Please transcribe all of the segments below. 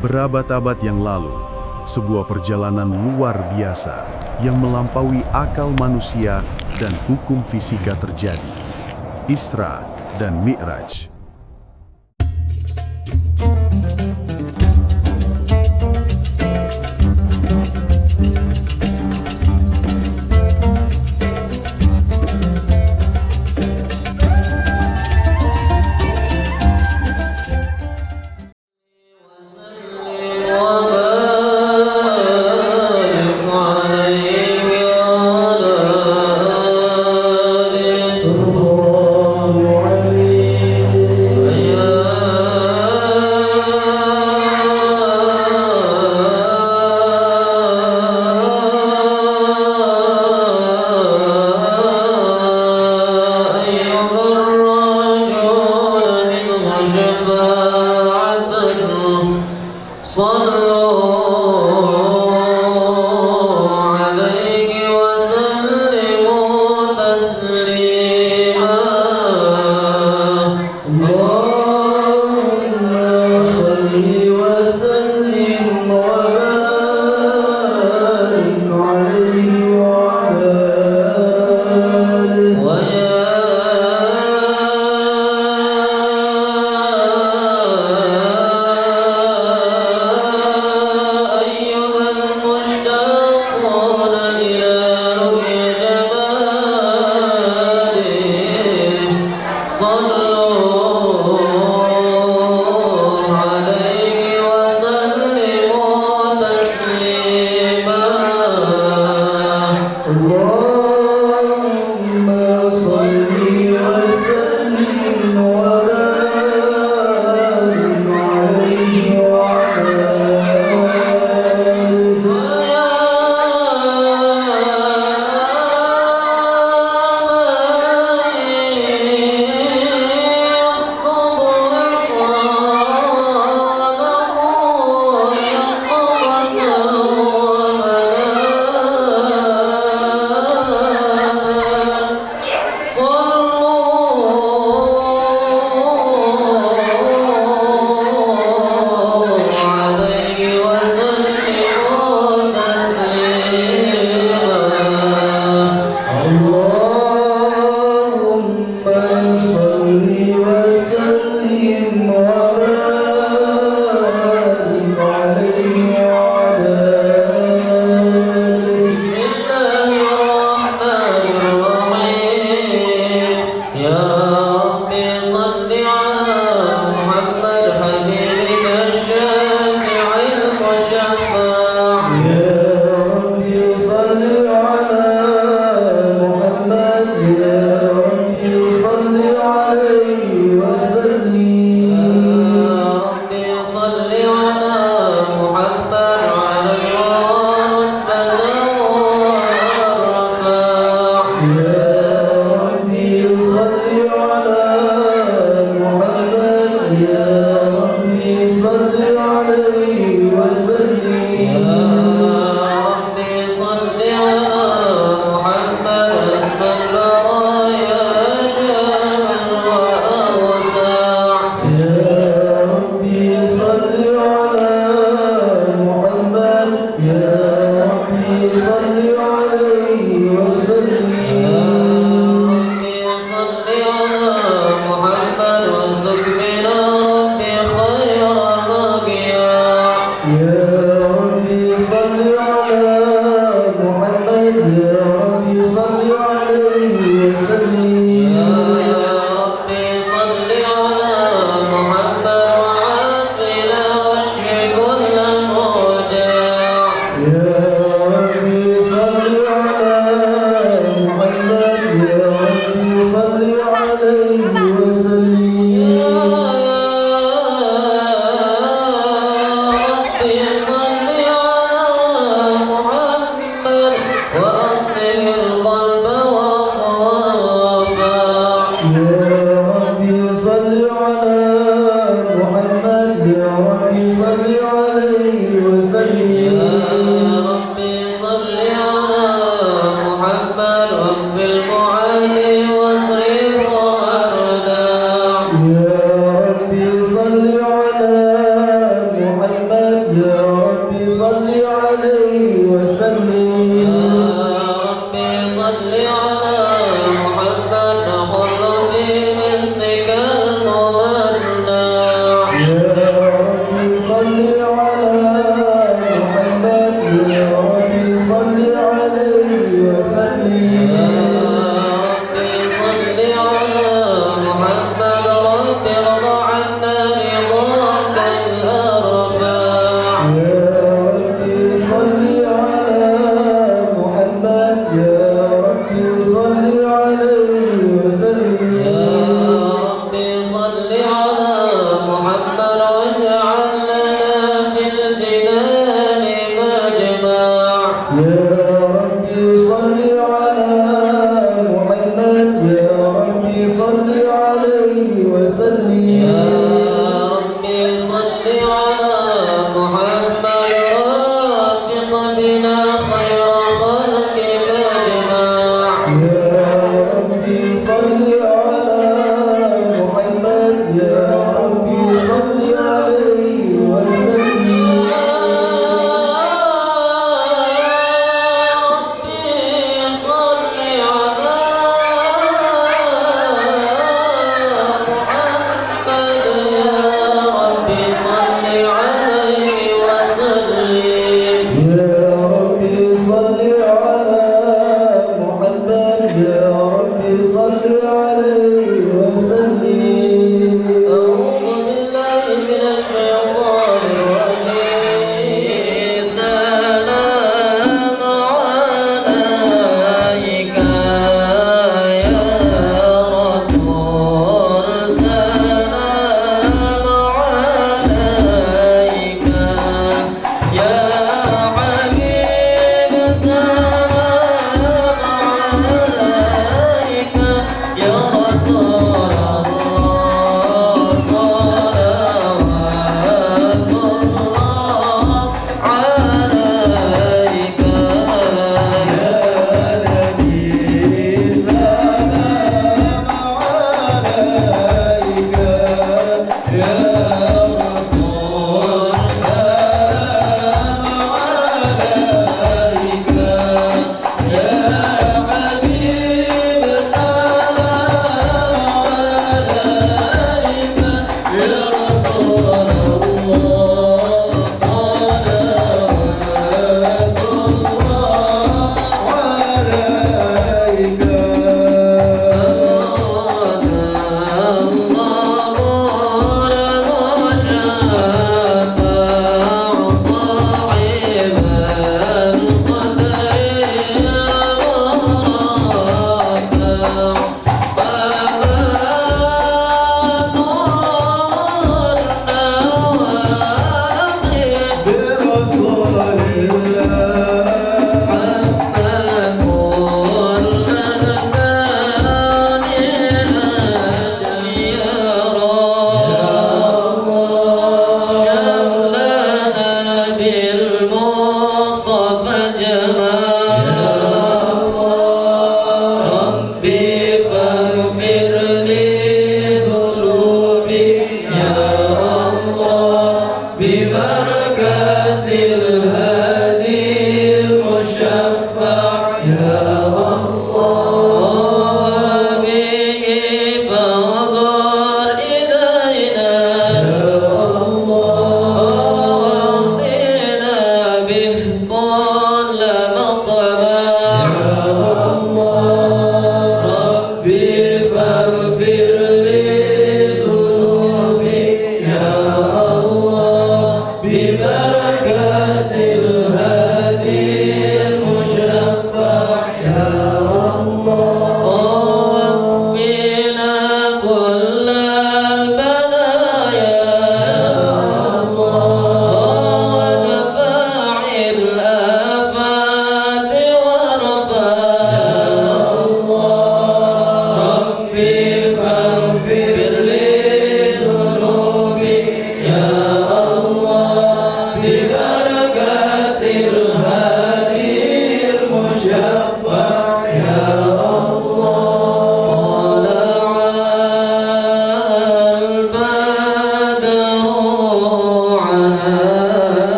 Berabad-abad yang lalu, sebuah perjalanan luar biasa yang melampaui akal manusia dan hukum fisika terjadi. Isra dan Mi'raj.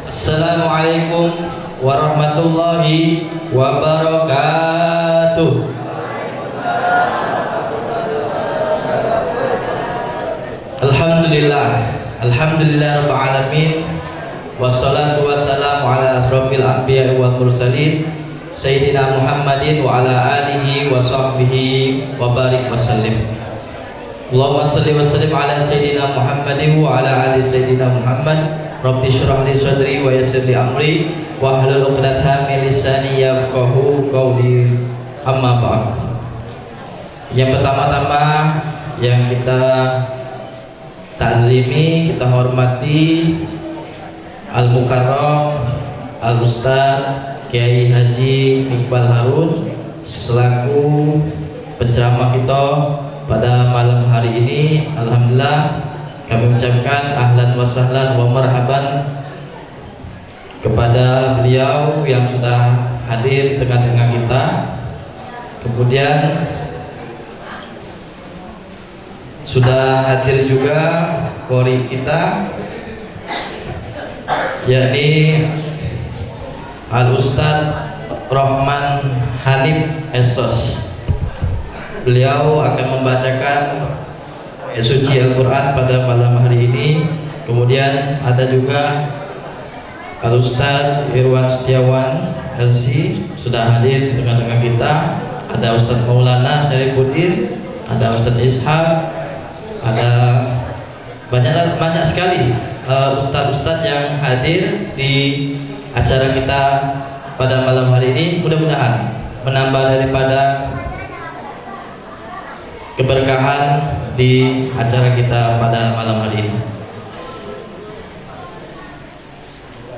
Assalamualaikum warahmatullahi wabarakatuh. Alhamdulillah rabbil alamin. Wassalatu wassalamu ala asrofil anbiya wal mursalin Sayyidina Muhammadin wa ala alihi wa sahbihi wa barik wa sallim. Allahumma salli wa sallim ala Sayyidina Muhammadin wa ala ali Sayyidina Muhammad. Rabbi syrah li sadri wa yassir li amri wa hlul 'uqdatam min lisani yafqahu qawli. Amma ba'd. Yang pertama-tama yang kita takzimi, kita hormati Al-Mukarram Al-Ustaz Kiai Haji Iqbal Harun selaku penceramah kita pada malam hari ini. Alhamdulillah kami ucapkan ahlan wa sahlan wa marhaban kepada beliau yang sudah hadir di tengah-tengah kita. Kemudian sudah hadir juga qori kita, yakni Al-Ustaz Rahman Hanif Esos. Beliau akan membacakan suci Al-Quran pada malam hari ini. Kemudian ada juga Al-Ustaz Irwan Setiawan LC sudah hadir di tengah-tengah kita. Ada Ustaz Maulana Syarifuddin, ada Ustaz Ishaq, ada banyak sekali ustaz-ustaz yang hadir di acara kita pada malam hari ini. Mudah-mudahan menambah daripada keberkahan di acara kita pada malam hari ini.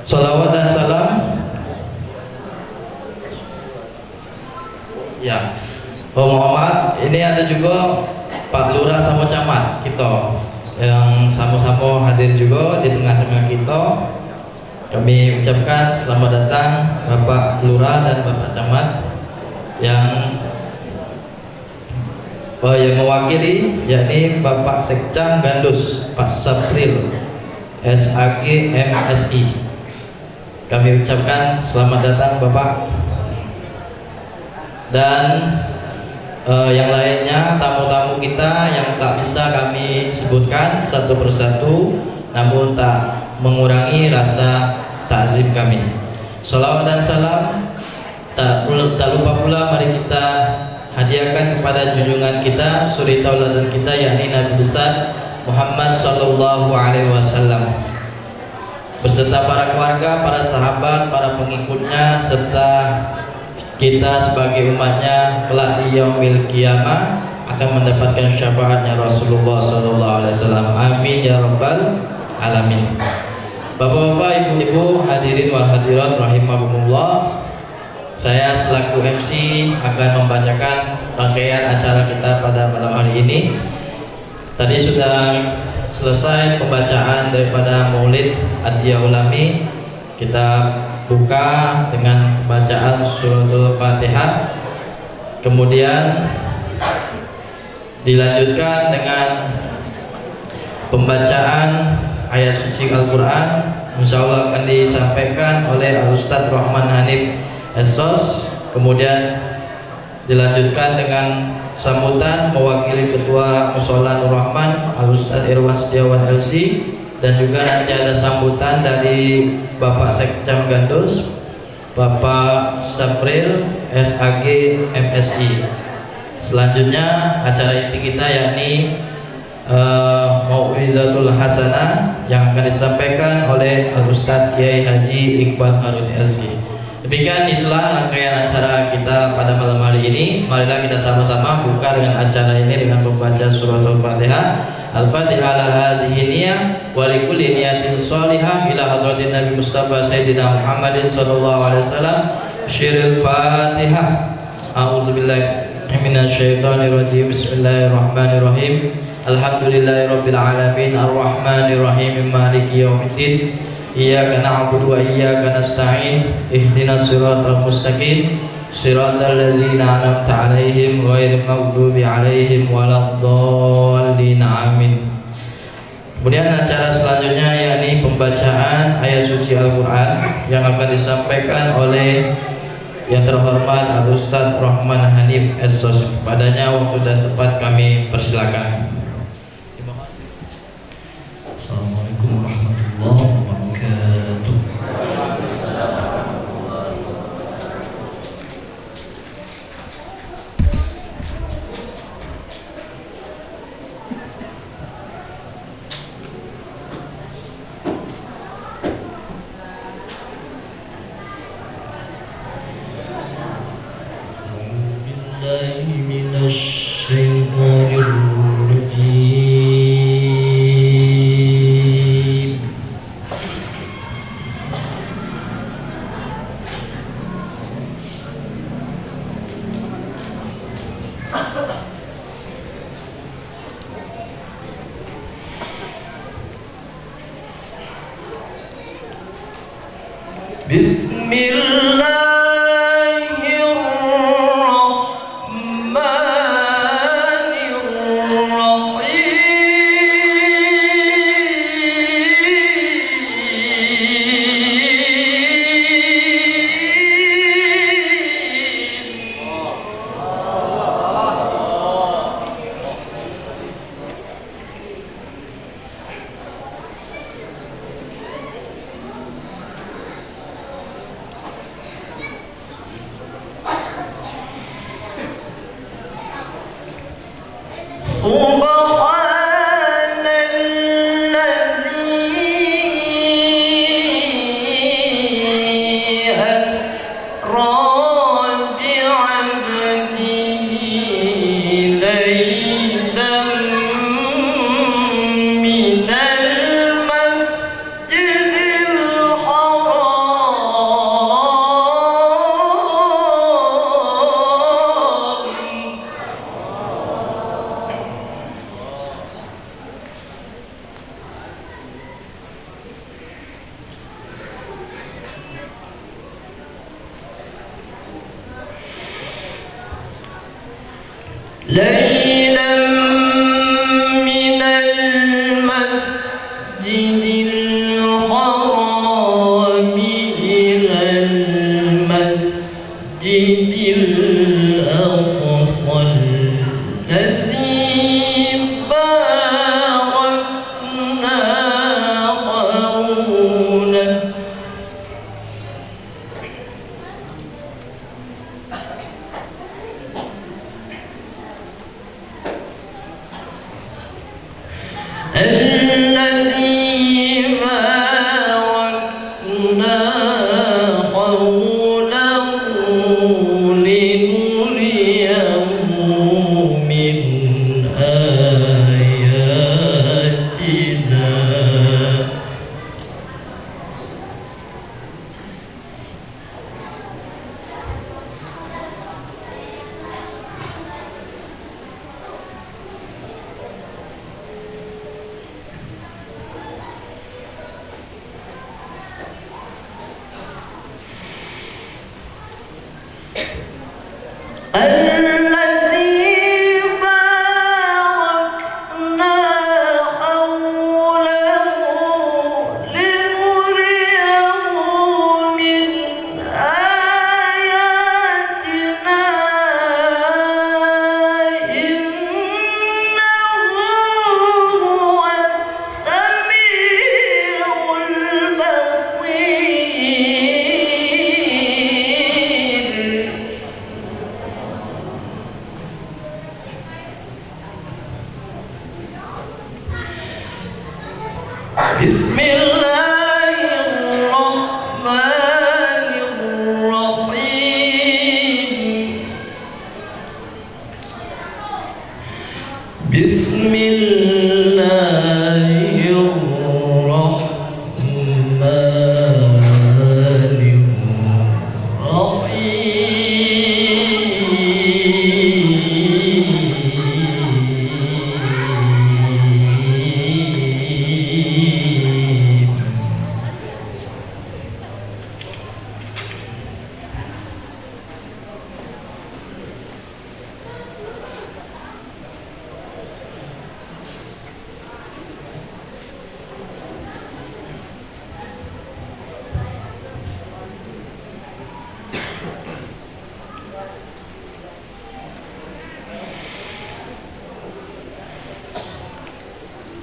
Salawat dan salam ya Muhammad. Ini ada juga Pak Lurah sama Camat kita yang sama-sama hadir juga di tengah-tengah kita. Kami ucapkan selamat datang Bapak Lurah dan Bapak Camat yang mewakili, yakni Bapak Sekcam Gandus Pak Sapril SAG MSI. Kami ucapkan selamat datang Bapak. Dan yang lainnya, tamu-tamu kita yang tak bisa kami sebutkan satu persatu, namun tak mengurangi rasa takzim kami. Salawat dan salam tak lupa pula mari kita hadiahkan kepada junjungan kita, suri tauladan kita, yakni Nabi besar Muhammad sallallahu alaihi wasallam beserta para keluarga, para sahabat, para pengikutnya, serta kita sebagai umatnya kelak di yaumil qiyamah akan mendapatkan syafaatnya Rasulullah sallallahu alaihi wasallam. Amin ya rabbal alamin. Bapak-bapak, ibu-ibu, hadirin wal hadirat rahimakumullah. Saya selaku MC akan membacakan rangkaian acara kita pada malam hari ini. Tadi sudah selesai pembacaan daripada Maulid Atiyah Ulami. Kita buka dengan bacaan suratul Fatihah. Kemudian dilanjutkan dengan pembacaan ayat suci Al-Quran. Insyaallah akan disampaikan oleh Al-Ustaz Rahman Hanif Esos. Kemudian dilanjutkan dengan sambutan mewakili Ketua Mushola Nur Rahman Al-Ustaz Irwan Setiawan LC, dan juga nanti ada sambutan dari Bapak Sekcam Gandus Bapak Sapril SAG MSI. Selanjutnya acara inti kita yakni Mau'izatul Hasanah yang akan disampaikan oleh Al-Ustaz Kiai Haji Iqbal Harun LC. Demikian itulah rangkaian acara kita pada malam hari ini. Marilah kita sama-sama buka dengan acara ini dengan membaca suratul Fatihah. Al-Fatihah ala hadhihi niyah wa likulli niyatin shalihah ila hadratin Nabi Mustafa Sayyidina Muhammadin sallallahu alaihi wasallam. Syirul Fatihah. A'udzubillahi minasyaitonir rajim. Bismillahirrahmanirrahim. Alhamdulillahirabbil alamin arrahmanir rahim maliki yaumiddin. Iyyaka na'budu wa iyyaka nasta'in. Ihdinas siratal mustaqim. Shiratal ladzina an'amta 'alaihim ghairil maghdubi 'alaihim waladdallin. Amin. Kemudian acara selanjutnya yakni pembacaan ayat suci Al-Quran yang akan disampaikan oleh yang terhormat Al-Ustadz Rahman Hanif S.Sos. Padanya waktu dan tempat kami persilakan. Assalamualaikum warahmatullahi wabarakatuh.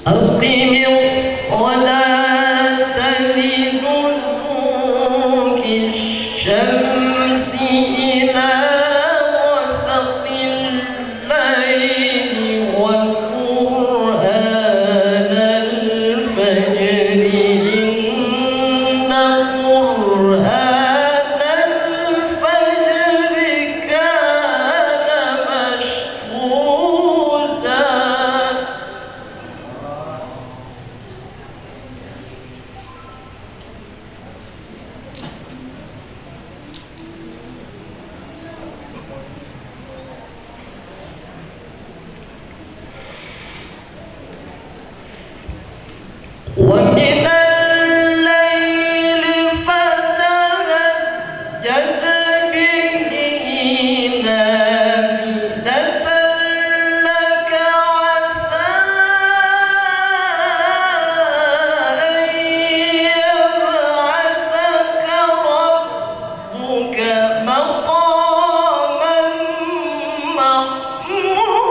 أقم الصلاة لدلوك الشمس إلى غسق الليل وقرآن الفجر إن قرآن الفجر كان مشهودا ومن الليل فتهجد به نافلة لك عسى أن يبعثك ربك مقاما محمودا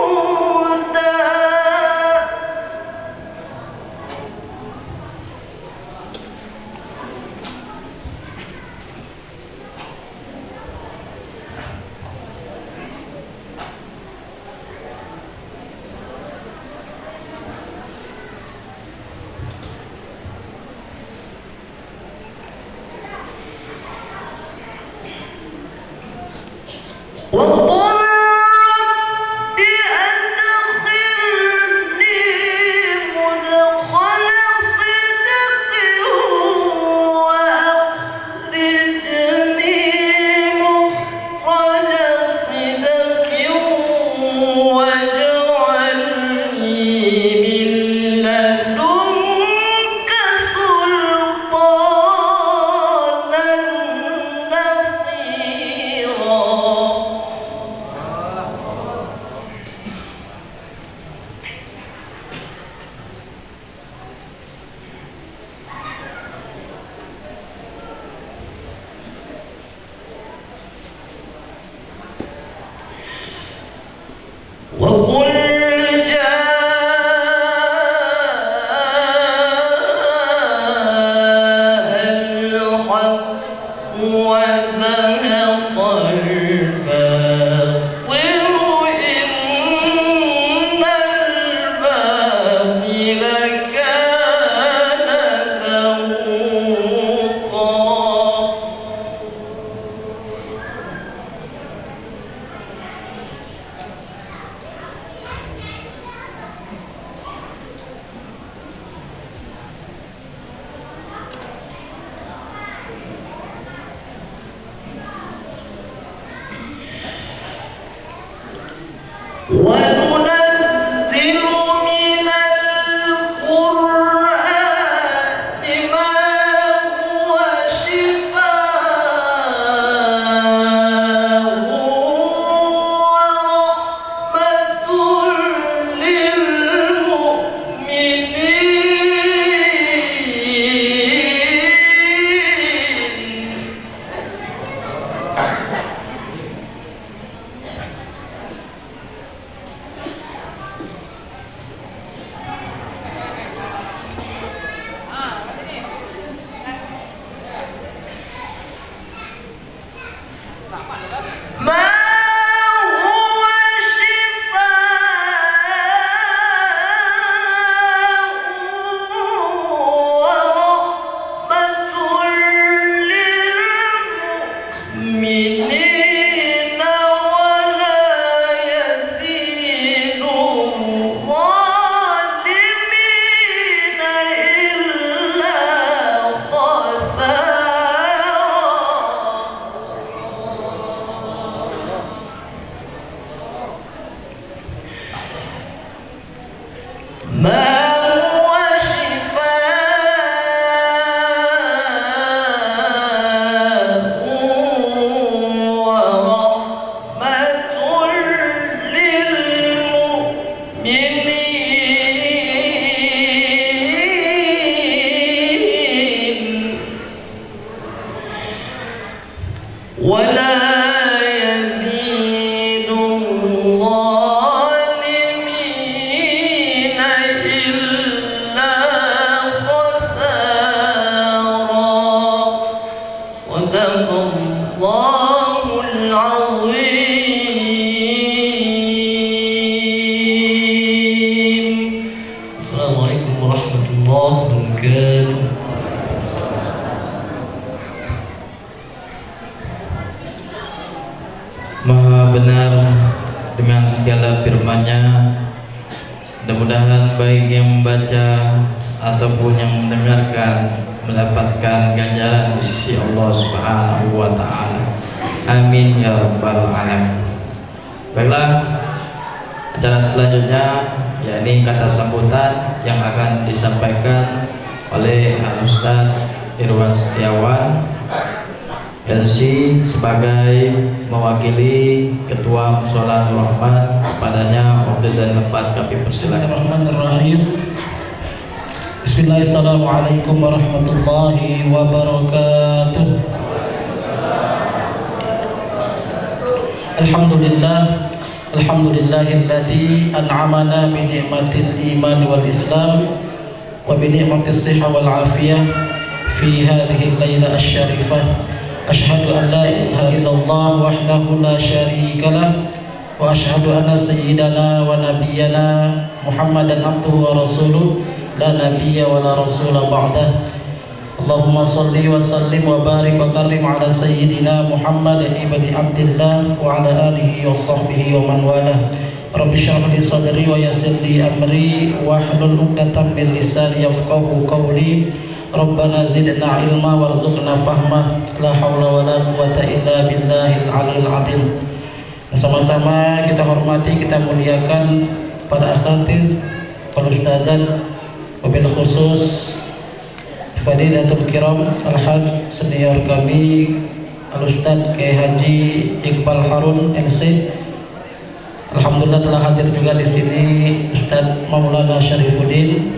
وقل رب أدخلني مدخل صدق وأخرجني مخرج صدق واجعلني من لدنك سلطانا نصيرا وبركاته. Maha benar dengan segala firman-Nya. Mudah-mudahan baik yang membaca ataupun yang mendengarkan mendapatkan ganjaran di sisi Allah Subhanahu wa taala. Amin ya rabbal alamin. Baiklah, acara selanjutnya yakni kata sambutan yang akan disampaikan oleh Al-Ustaz Irwan Setiawan LC sebagai mewakili Ketua Mushola Nur Rahman. Kepadanya waktu dan tempat kami persilakan. Bismillahirrahmanirrahim. Bismillahirrahmanirrahim warahmatullahi wabarakatuh. Alhamdulillah, alhamdulillahilladzi an'amana bi ni'matil iman wal islam wa bi ni'matis sihah wal afiyah fi hadhihi al-lailah asy-syarifah. Asyhadu an la ilaha illallah wahdahu la syarika lah wa asyhadu anna sayyidana wa nabiyyana Muhammadan abduhu wa rasuluh la nabiyya wa la rasula ba'dah. Allahumma salli wa sallim wa barik wa karim ala sayyidina Muhammad ibni Abdillah wa ala alihi wa sahbihi wa man walah. Rabbi shrah li sadri wa yassir li amri wa hlul 'uqdatam min lisani yafqahu qawli. Rabbana zidna ilma warzuqna fahma. La haula wa la quwata illa billahil aliyil azim. Sama-sama kita hormati, kita muliakan para asatiz, para ustazat, wabil khusus Fadilatul Kiram Al-Haj senior kami Al-Ustaz Kiai Haji Iqbal Harun LC. Alhamdulillah telah hadir juga di sini Ustaz Maulana Syarifuddin,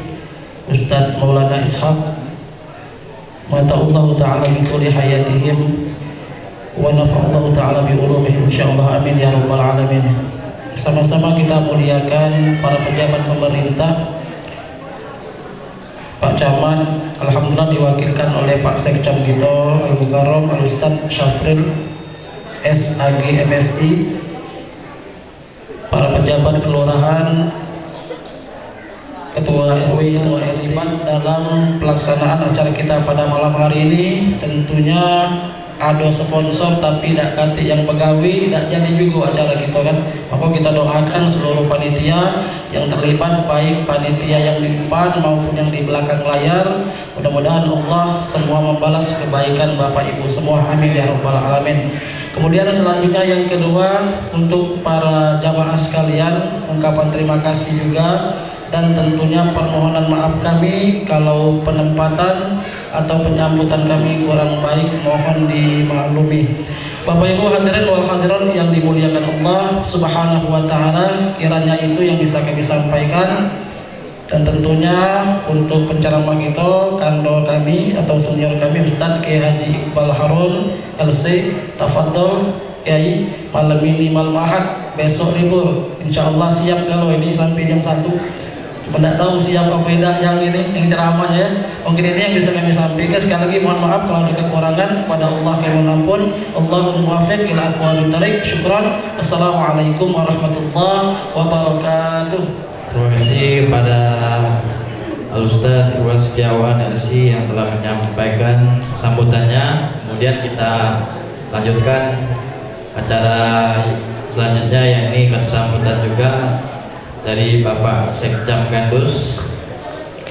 Ustaz Maulana Ishaq. Mata'allahu ta'ala bi tuli hayatihim wa nafa'allahu ta'ala bi ulumihim insyaallah, amin ya rabbal alamin. Sama-sama kita muliakan para pejabat pemerintah. Pak Camat alhamdulillah diwakilkan oleh Pak Sekcam kita Al-Mukarram Al-Ustaz Syafril SAG MSI, para pejabat kelurahan, Ketua RW, Ketua RW dalam pelaksanaan acara kita pada malam hari ini. Tentunya ada sponsor tapi tidak kati yang pegawai, tidak jadi juga acara kita kan. Maka kita doakan seluruh panitia yang terlibat, baik panitia yang di depan maupun yang di belakang layar. Mudah-mudahan Allah semua membalas kebaikan Bapak Ibu semua, amin ya rabbal alamin. Kemudian selanjutnya yang kedua, untuk para jamaah sekalian, ungkapan terima kasih juga dan tentunya permohonan maaf kami kalau penempatan atau penyambutan kami kurang baik, mohon dimaklumi. Bapak Ibu hadirin wal hadirat yang dimuliakan Allah Subhanahu wa taala, kiranya itu yang bisa kami sampaikan. Dan tentunya untuk penceramah kita, kandol kami atau senior kami Ustaz Kiai Haji Iqbal Harun LC, tafadhol Kiai, malam ini malam Ahad, besok libur, insyaallah siap kalau ini sampai jam 1. Tidak tahu siapa beda yang ini, yang ceramahnya ya. Mungkin ini yang bisa kami sampaikan. Sekali lagi mohon maaf kalau ada kekurangan, pada Allah kami mohon ampun. Allahumma muwaffiq ila aqwamit thariq. Syukran. Assalamualaikum warahmatullahi wabarakatuh. Terima kasih pada Al-Ustaz Irwan Setiawan LC yang telah menyampaikan sambutannya. Kemudian kita lanjutkan acara selanjutnya, yakni kesambutan juga dari Bapak Sekcam Gandus,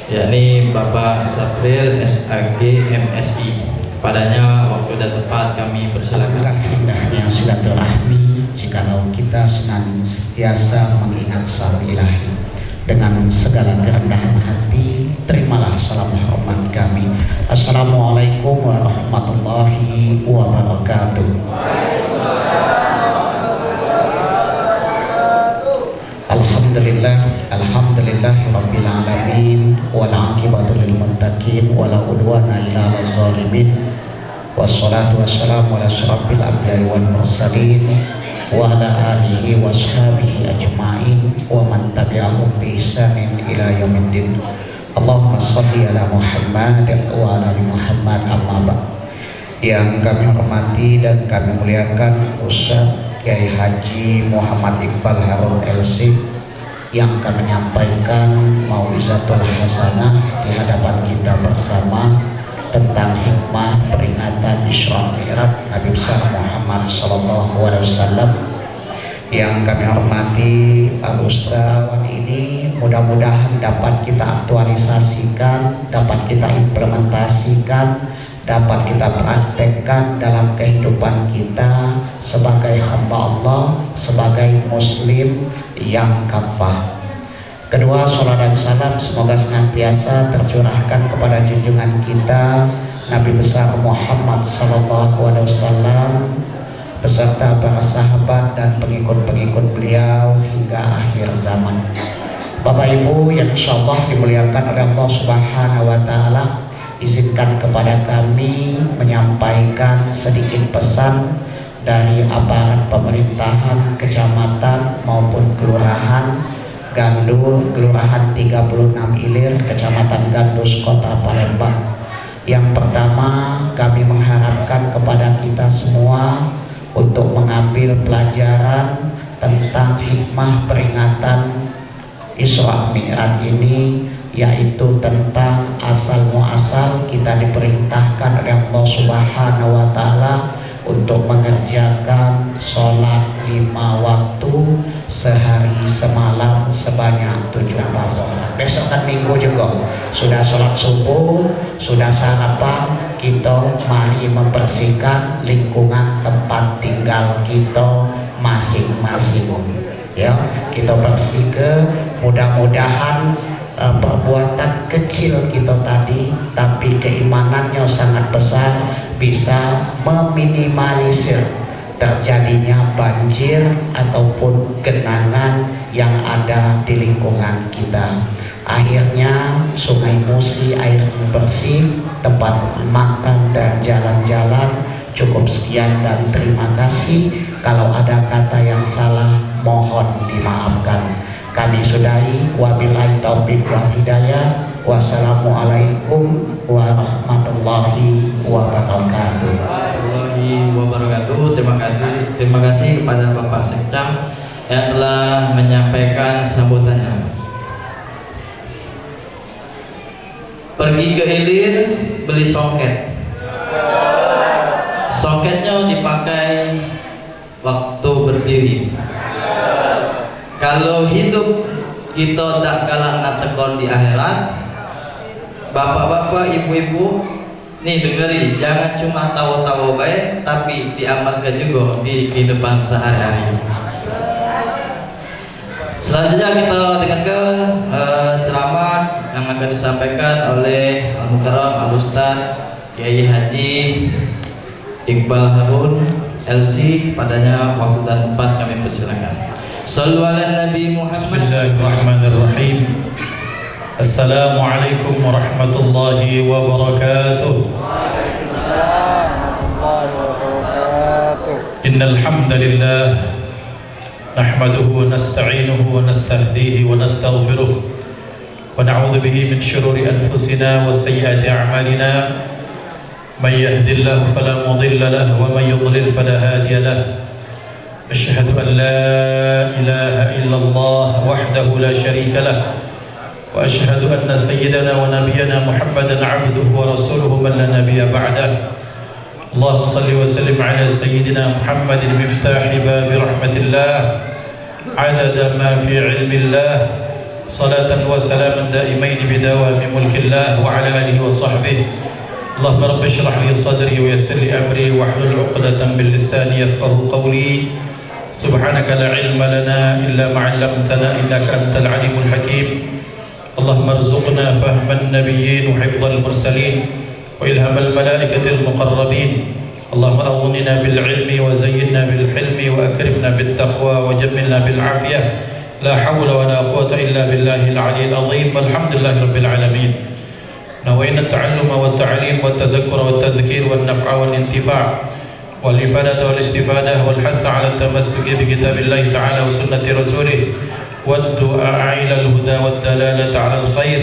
yakni Bapak Sapril SAG MSI. Kepadanya waktu dan tempat kami persilakan. Indahnya silaturahmi jikalau kita senantiasa mengingat sahur ilahi dengan segala kerendahan hati. Terimalah salam hormat kami. Assalamualaikum warahmatullahi wabarakatuh. Alhamdulillahi rabbil alamin wal aqibatu lil muttaqin wala udwana illa 'alal zalimin. Wassalatu wassalamu ala asyrafil anbiya'i wal mursalin wa ala alihi wa ashabihi ajma'in wa man tabi'ahum bi ihsanin ila yaumiddin. Allahumma shalli ala Muhammad wa ala ali Muhammad, amma ba'd. Yang kami hormati dan kami muliakan Ustaz Kiai Haji Muhammad Iqbal Harun LC yang akan menyampaikan mau'izatul hasanah di hadapan kita bersama tentang hikmah peringatan Isra Mi'raj Nabi besar Muhammad SAW. Yang kami hormati Pak Ustadz ini, mudah-mudahan dapat kita aktualisasikan, dapat kita implementasikan, dapat kita praktekkan dalam kehidupan kita sebagai hamba Allah, sebagai muslim yang kafah. Kedua, salat dan salam semoga senantiasa tercurahkan kepada junjungan kita Nabi besar Muhammad SAW beserta para sahabat dan pengikut-pengikut beliau hingga akhir zaman. Bapak Ibu yang insyaallah dimuliakan oleh Allah Subhanahu wa taala, izinkan kepada kami menyampaikan sedikit pesan dari aparat pemerintahan kecamatan maupun kelurahan Gandul, kelurahan 36 Ilir, kecamatan Gandus, kota Palembang. Yang pertama, kami mengharapkan kepada kita semua untuk mengambil pelajaran tentang hikmah peringatan Isra Mi'raj ini, yaitu tentang asal muasal kita diperintahkan oleh Allah Subhanahu wa taala untuk mengerjakan sholat 5 waktu sehari semalam sebanyak 17 sholat. Besok kan minggu juga sudah sholat subuh, sudah sarapan, kita mari membersihkan lingkungan tempat tinggal kita masing-masing. Ya, kita bersihkan, mudah-mudahan perbuatan kecil kita tadi tapi keimanannya sangat besar bisa meminimalisir terjadinya banjir ataupun genangan yang ada di lingkungan kita. Akhirnya Sungai Musi airnya bersih, tempat makan dan jalan-jalan. Cukup sekian dan terima kasih. Kalau ada kata yang salah mohon dimaafkan. Kami sudahi, wabillahi taufiq wal hidayah. Wassalamualaikum warahmatullahi wabarakatuh. Terima kasih kepada Bapak Sekcam yang telah menyampaikan sambutannya. Pergi ke Ilir beli soket. Soketnya dipakai waktu berdiri. Kalau hidup kita tak kalah nak tekon di akhirat, bapak-bapak, ibu-ibu, nih dengeri, jangan cuma tahu-tahu baik, tapi diamalkan juga di kehidupan sehari-hari. Selanjutnya kita dengarkan ceramah yang akan disampaikan oleh Al-Mukarram Al-Ustaz Kiai Haji Iqbal Harun LC. Padanya waktu dan tempat kami persilakan. Sallu ala Nabi Muhammad. Bismillahirrahmanirrahim. Assalamualaikum warahmatullahi wabarakatuh. Innal hamdalillah nahmaduhu wa nasta'inuhu wa nastahdihi wa nastaghfiruh wa na'udzu bihi min shururi anfusina wa sayyiati a'malina. Man yahdihillahu fala mudilla lahu wa man yudlil fala hadiya lahu. أشهد أن لا إله إلا الله وحده لا شريك له وأشهد أن سيدنا ونبينا محمدا عبده ورسوله من لا نبي بعده. اللهم صل وسلم على سيدنا محمد مفتاح باب رحمة الله عدد ما في علم الله صلاة وسلاما دائمين بدوام ملك الله وعلى آله وصحبه. اللهم رب اشرح لي صدري ويسر لي أمري واحلل عقدة من لساني يفقهوا قولي. سبحانك لا علم لنا إلا ما علمتنا إنك أنت العليم الحكيم. اللهم ارزقنا فهم النبيين وحفظ المرسلين وإلهام الملائكة المقربين. اللهم أغننا بالعلم وزينا بالحلم وأكرمنا بالتقوى وجملنا بالعافية. لا حول ولا قوة إلا بالله العلي العظيم. والحمد لله رب العالمين. نوينا التعلم والتعليم والتذكر والتذكير والنفع والانتفاع والإفادة والاستفادة والحث على التمسك بكتاب الله تعالى وسنة رسوله والدعاء إلى الهدى والدلالة على الخير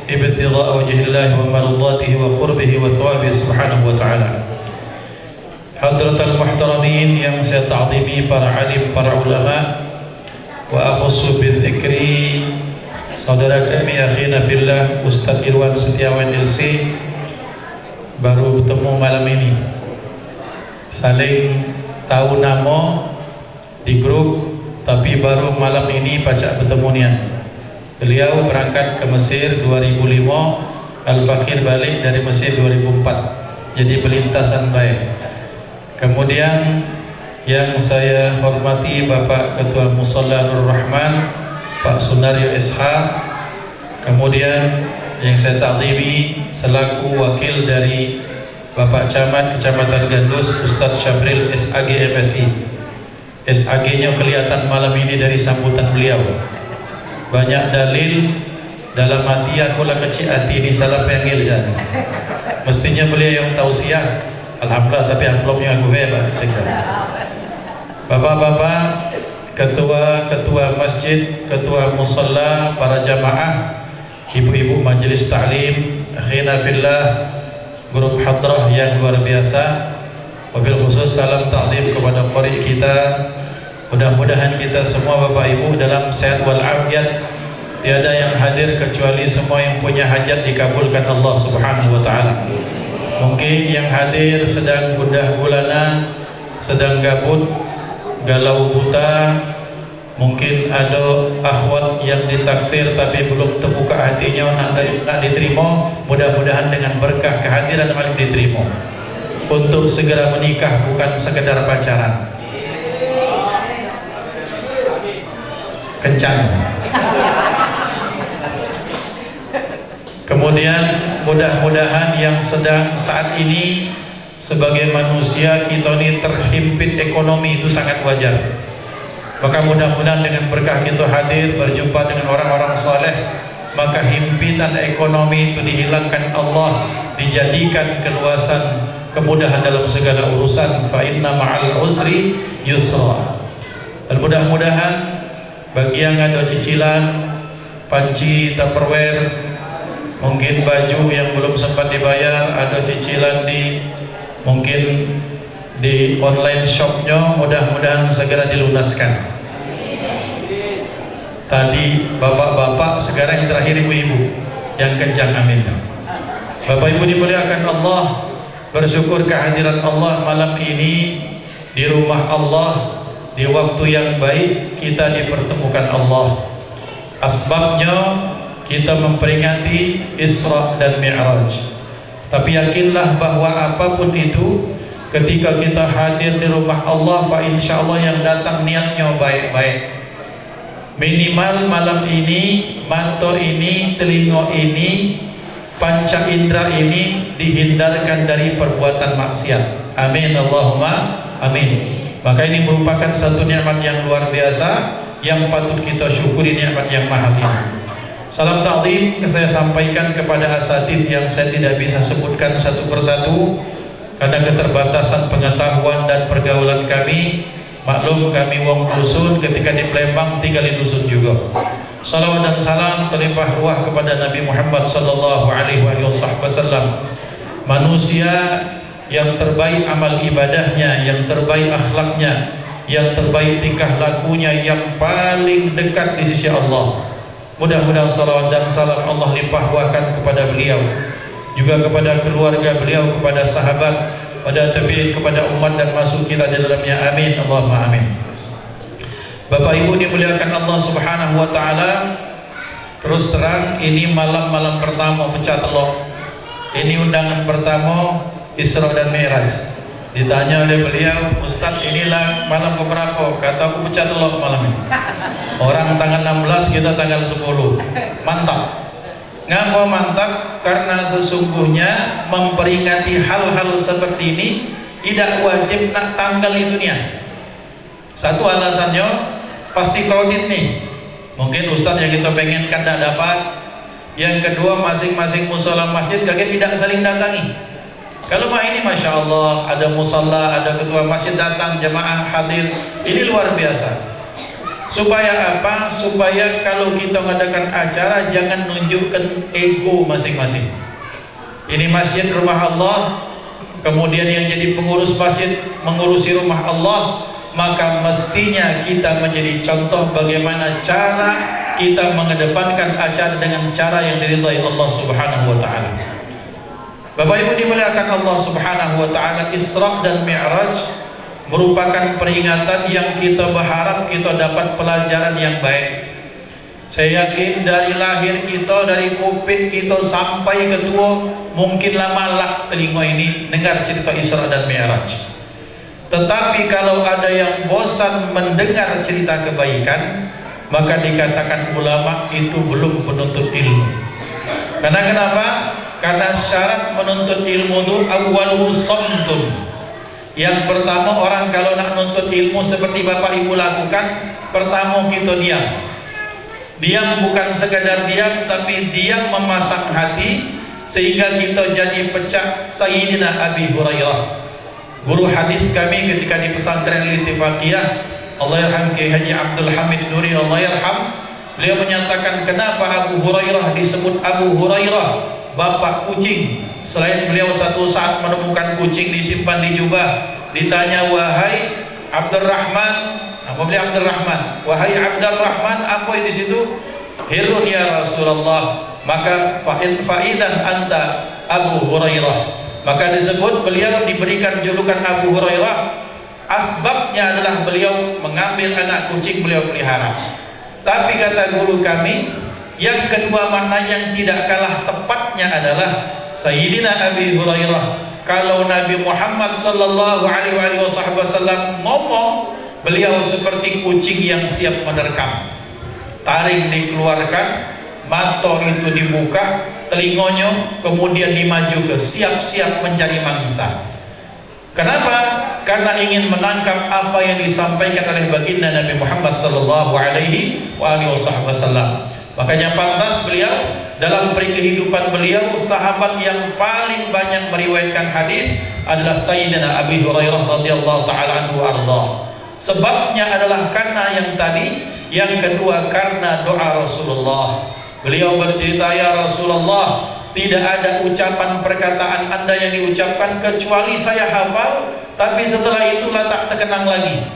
ابتغاء وجه الله ومرضاته وقربه وثوابه سبحانه وتعالى. Hadratul muhtaramin yang saya ta'zimi, para alim, para ulama, wa akhussu bidzikri saudara kami akhina fillah Ustadz Irwan Setiawan LC baru bertemu malam ini, saling tahu nama di grup tapi baru malam ini pacak bertemu nian. Beliau berangkat ke Mesir 2005, Al-Fakir balik dari Mesir 2004, jadi pelintasan baik. Kemudian yang saya hormati Bapak Ketua Musalla Nur Rahman, Pak Sunario Ishaq. Kemudian yang saya takzimi selaku wakil dari Bapak Camat Kecamatan Gandus, Ustadz Syabril SAG MSI. SAG-nya kelihatan malam ini dari sambutan beliau. Banyak dalil dalam hati, aku lah kecil hati ini salah panggil jangan. Mestinya beliau yang tausiah. Alhamdulillah, tapi amplopnya aku bebas cekal. Bapak-bapak, ketua masjid, ketua musalla, para jamaah, ibu-ibu majelis ta'lim, akhina fillah, grup hadrah yang luar biasa. Wabil khusus salam ta'zim kepada qari kita. Mudah-mudahan kita semua Bapak Ibu dalam sehat wal afiat. Tiada yang hadir kecuali semua yang punya hajat dikabulkan Allah Subhanahu wa taala. Mungkin yang hadir sedang gundah gulana, sedang gabut, galau buta. Mungkin ada akhwat yang ditaksir tapi belum terbuka hatinya nak diterima. Mudah-mudahan dengan berkah kehadiran malam diterima untuk segera menikah, bukan sekedar pacaran. Kencang. Kemudian mudah-mudahan yang sedang saat ini sebagai manusia kita ini terhimpit ekonomi itu sangat wajar. Maka mudah-mudahan dengan berkah kita hadir berjumpa dengan orang-orang saleh, maka himpitan ekonomi itu dihilangkan Allah, dijadikan keluasan, kemudahan dalam segala urusan. Fa inna ma'al usri yusra. Dan mudah-mudahan bagi yang ada cicilan panci Tupperware, mungkin baju yang belum sempat dibayar, ada cicilan mungkin di online shopnya, mudah-mudahan segera dilunaskan. Tadi bapak-bapak, sekarang yang terakhir ibu-ibu, yang kencang amin. Bapak ibu dimuliakan Allah, bersyukur kehadiran Allah malam ini di rumah Allah, di waktu yang baik kita dipertemukan Allah. Asbabnya kita memperingati Isra dan Mi'raj. Tapi yakinlah bahwa apapun itu, ketika kita hadir di rumah Allah, fa insyaallah yang datang niatnya baik-baik. Minimal malam ini, mata ini, telinga ini, panca indera ini dihindarkan dari perbuatan maksiat. Amin Allahumma amin. Maka ini merupakan satu nikmat yang luar biasa yang patut kita syukuri, nikmat yang mahal ini. Salam ta'zim saya sampaikan kepada asatidz yang saya tidak bisa sebutkan satu persatu karena keterbatasan pengetahuan dan pergaulan kami. Maklum kami wong dusun, ketika di Palembang tinggal di dusun juga. Salawat dan salam terlimpah ruah kepada Nabi Muhammad sallallahu alaihi wasallam, manusia yang terbaik amal ibadahnya, yang terbaik akhlaknya, yang terbaik tingkah lakunya, yang paling dekat di sisi Allah. Mudah-mudahan salawat dan salam Allah limpahkan kepada beliau, juga kepada keluarga beliau, kepada sahabat, pada tabi'in, kepada umat dan masuk kita di dalamnya. Amin Allahumma amin. Bapak Ibu dimuliakan Allah Subhanahu wa taala. Terus terang ini malam-malam pertama pecah telur. Ini undangan pertama Isra dan Mi'raj. Ditanya oleh beliau, Ustaz inilah malam keberapa? Kata aku pecah telur malam ini. Orang tanggal 16, kita tanggal 10. Mantap. Ngapa mantap? Karena sesungguhnya memperingati hal-hal seperti ini tidak wajib nak tanggal itu nih. Satu alasannya pasti kredit nih. Mungkin Ustaz yang kita pengen kan tidak dapat. Yang kedua, masing-masing musola masjid kaget tidak saling datangi. Kalau mah ini Masya Allah, ada musalla, ada ketua masjid datang, jamaah hadir, ini luar biasa. Supaya apa? Supaya kalau kita mengadakan acara jangan nunjukkan ego masing-masing. Ini masjid rumah Allah, kemudian yang jadi pengurus masjid mengurusi rumah Allah, maka mestinya kita menjadi contoh bagaimana cara kita mengedepankan acara dengan cara yang diridhai Allah Subhanahu wa taala. Bapak Ibu dimuliakan Allah Subhanahu wa taala, Isra dan Mi'raj merupakan peringatan yang kita berharap kita dapat pelajaran yang baik. Saya yakin dari lahir kita, dari kuping kita sampai ke tua, mungkinlah malak telinga ini dengar cerita Isra dan Mi'raj. Tetapi kalau ada yang bosan mendengar cerita kebaikan, maka dikatakan ulama itu belum penuntut ilmu. Karena kenapa? Karena syarat menuntut ilmu itu awwaluhu samtun. Yang pertama, orang kalau nak menuntut ilmu seperti Bapak Ibu lakukan, pertama kita diam. Diam bukan sekadar diam, tapi diam memasak hati sehingga kita jadi pecah. Sayyidina Abi Hurairah, guru hadis kami ketika di pesantren Al-Ittifaqiyah, Allah yarham Kiai Haji Abdul Hamid Nuri, Allah yarham, beliau menyatakan kenapa Abu Hurairah disebut Abu Hurairah, bapak kucing. Selain beliau satu saat menemukan kucing disimpan di jubah, ditanya, wahai Abdurrahman, apa beliau Abdurrahman, wahai Abdurrahman, apa di situ? Hirun ya Rasulullah. Maka faidan anta Abu Hurairah. Maka disebut beliau diberikan julukan Abu Hurairah. Asbabnya adalah beliau mengambil anak kucing beliau pelihara. Tapi kata guru kami, yang kedua makna yang tidak kalah tepatnya adalah Sayyidina Abi Hurairah, kalau Nabi Muhammad sallallahu alaihi wasallam ngomong, beliau seperti kucing yang siap menerkam. Taring dikeluarkan, mata itu dibuka, telinganya kemudian dimaju ke siap-siap mencari mangsa. Kenapa? Karena ingin menangkap apa yang disampaikan oleh baginda Nabi Muhammad sallallahu alaihi wasallam. Makanya pantas beliau dalam kehidupan beliau, sahabat yang paling banyak meriwayatkan hadis adalah Sayyidina Abi Hurairah radhiyallahu taala anhu arda. Sebabnya adalah karena yang tadi, yang kedua karena doa Rasulullah. Beliau bercerita, ya Rasulullah, tidak ada ucapan perkataan Anda yang diucapkan kecuali saya hafal, tapi setelah itulah tak terkenang lagi.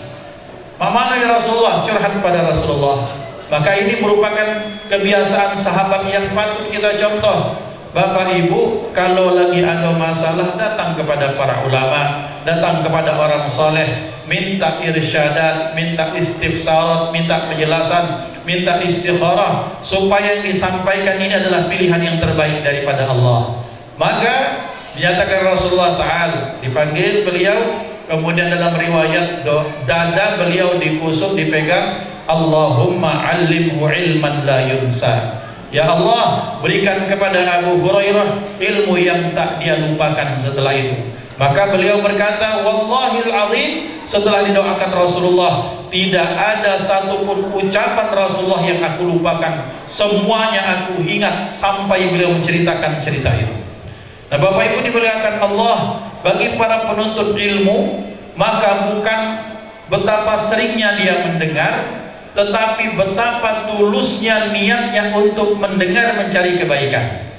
Mana ya Rasulullah? Curhat pada Rasulullah. Maka ini merupakan kebiasaan sahabat yang patut kita contoh. Bapak Ibu, kalau lagi ada masalah, datang kepada para ulama, datang kepada orang soleh, minta irsyadat, minta istifsarat, minta penjelasan, minta istikharah, supaya yang disampaikan ini adalah pilihan yang terbaik daripada Allah. Maka dinyatakan Rasulullah Ta'ala, dipanggil beliau, kemudian dalam riwayat dada beliau dikusuk, dipegang, Allahumma allimhu ilman la yunsa. Ya Allah, berikan kepada Abu Hurairah ilmu yang tak dia lupakan setelah itu. Maka beliau berkata, wallahil azim, setelah didoakan Rasulullah, tidak ada satupun ucapan Rasulullah yang aku lupakan. Semuanya aku ingat sampai beliau menceritakan cerita itu. Nah, Bapak Ibu dimuliakan Allah, bagi para penuntut ilmu, maka bukan betapa seringnya dia mendengar, tetapi betapa tulusnya niatnya untuk mendengar, mencari kebaikan.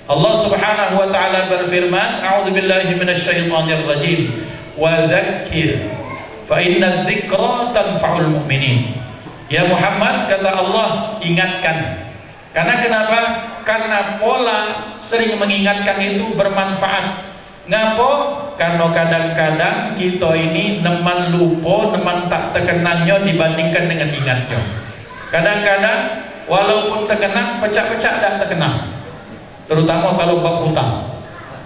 Allah Subhanahu wa taala berfirman, a'udzubillahi minasyaitonir rajim, wa dzakir fa inna dzikra tanfa'ul mu'minin. Ya Muhammad, kata Allah, ingatkan. Karena kenapa? Karena pola sering mengingatkan itu bermanfaat. Ngapa? Karena kadang-kadang kita ini neman lupa, neman tak terkenangnya dibandingkan dengan ingatnya. Kadang-kadang walaupun terkenang, pecah-pecah tak terkenang, terutama kalau bab hutang.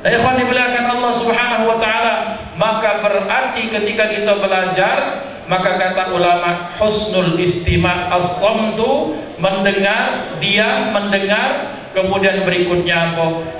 Dan ikhwan dimuliakan Allah Subhanahu wa taala, maka berarti ketika kita belajar, maka kata ulama, husnul istima' as-samtu, mendengar, diam, mendengar, kemudian berikutnya apa?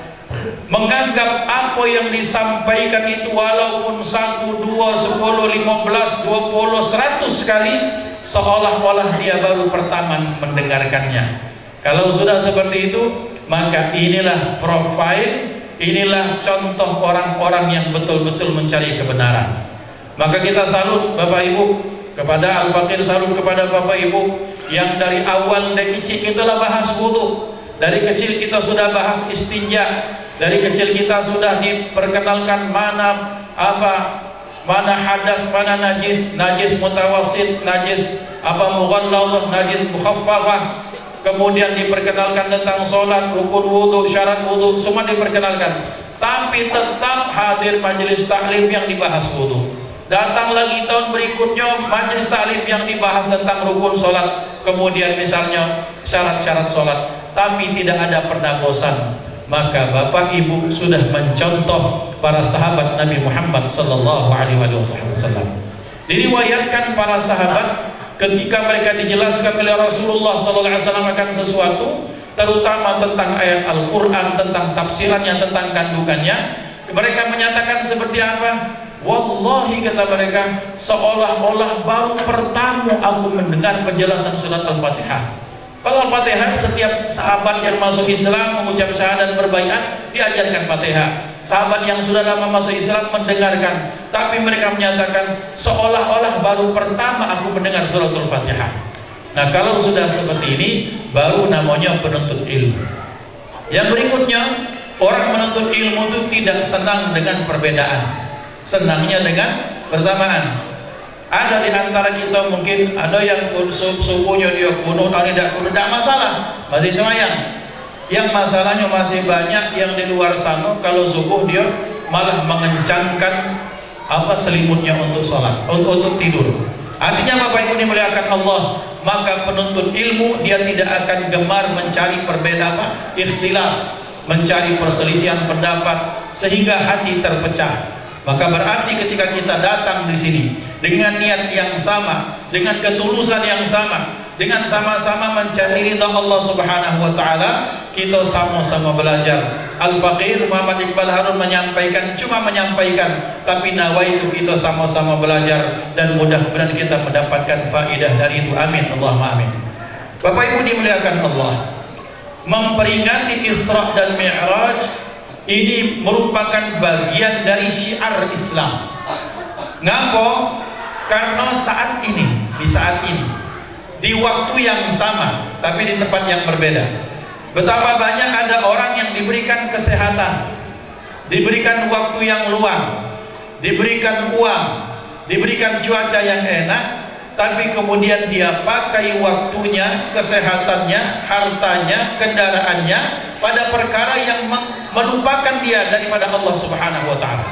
Menganggap apa yang disampaikan itu walaupun 1, 2, 10, 15, 20, 100 kali, seolah-olah dia baru pertama mendengarkannya. Kalau sudah seperti itu, maka inilah profil, inilah contoh orang-orang yang betul-betul mencari kebenaran. Maka kita salut Bapak Ibu kepada Al-Fakir, salut kepada Bapak Ibu yang dari awal dari kecil kita lah bahas wudu, dari kecil kita sudah bahas istinja, dari kecil kita sudah diperkenalkan mana mana hadas, mana najis, najis mutawasid, najis mughalladh, najis mukhaffafah. Kemudian diperkenalkan tentang sholat, rukun wudu, syarat wudu, semua diperkenalkan. Tapi tetap hadir majelis taklim yang dibahas wudu. Datang lagi tahun berikutnya majelis taklim yang dibahas tentang rukun sholat, kemudian misalnya syarat-syarat sholat, tapi tidak ada pernah bosan. Maka Bapak Ibu sudah mencontoh para sahabat Nabi Muhammad sallallahu alaihi wasallam. Diriwayatkan para sahabat ketika mereka dijelaskan oleh Rasulullah sallallahu alaihi wasallam akan sesuatu, terutama tentang ayat Al-Qur'an, tentang tafsirannya, tentang kandungannya, mereka menyatakan seperti apa? Wallahi, kata mereka, seolah-olah baru pertama aku mendengar penjelasan surat Al-Fatihah. Kalau Al-Fatihah, setiap sahabat yang masuk Islam mengucap syahadat berbaiat diajarkan Fatihah. Sahabat yang sudah lama masuk Islam mendengarkan, tapi mereka menyatakan seolah-olah baru pertama aku mendengar surat Al-Fatihah. Nah, kalau sudah seperti ini baru namanya penuntut ilmu. Yang berikutnya, orang menuntut ilmu itu tidak senang dengan perbedaan, senangnya dengan bersamaan. Ada di antara kita mungkin ada yang subuhnya dia kuno, tidak kuno, tidak masalah, masih semayang. Yang masalahnya masih banyak yang di luar sana, kalau subuh dia malah mengencangkan selimutnya untuk sholat, untuk tidur. Artinya Bapak Ibu dimuliakan Allah, maka penuntut ilmu dia tidak akan gemar mencari perbedaan, ikhtilaf, mencari perselisihan pendapat sehingga hati terpecah. Maka berarti ketika kita datang di sini dengan niat yang sama, dengan ketulusan yang sama, dengan sama-sama mencari ridha Allah Subhanahu wa taala, kita sama-sama belajar. Al-Faqir Muhammad Iqbal Harun menyampaikan, cuma menyampaikan, tapi nawaitu kita sama-sama belajar dan mudah-mudahan kita mendapatkan faedah dari itu. Amin, Allahumma amin. Bapak Ibu dimuliakan Allah, memperingati Isra dan Mi'raj ini merupakan bagian dari syiar Islam. Ngapa? Karena saat ini, di waktu yang sama, tapi di tempat yang berbeda. Betapa banyak ada orang yang diberikan kesehatan, diberikan waktu yang luang, diberikan uang, diberikan cuaca yang enak, tapi kemudian dia pakai waktunya, kesehatannya, hartanya, kendaraannya pada perkara yang melupakan dia daripada Allah Subhanahu wa taala.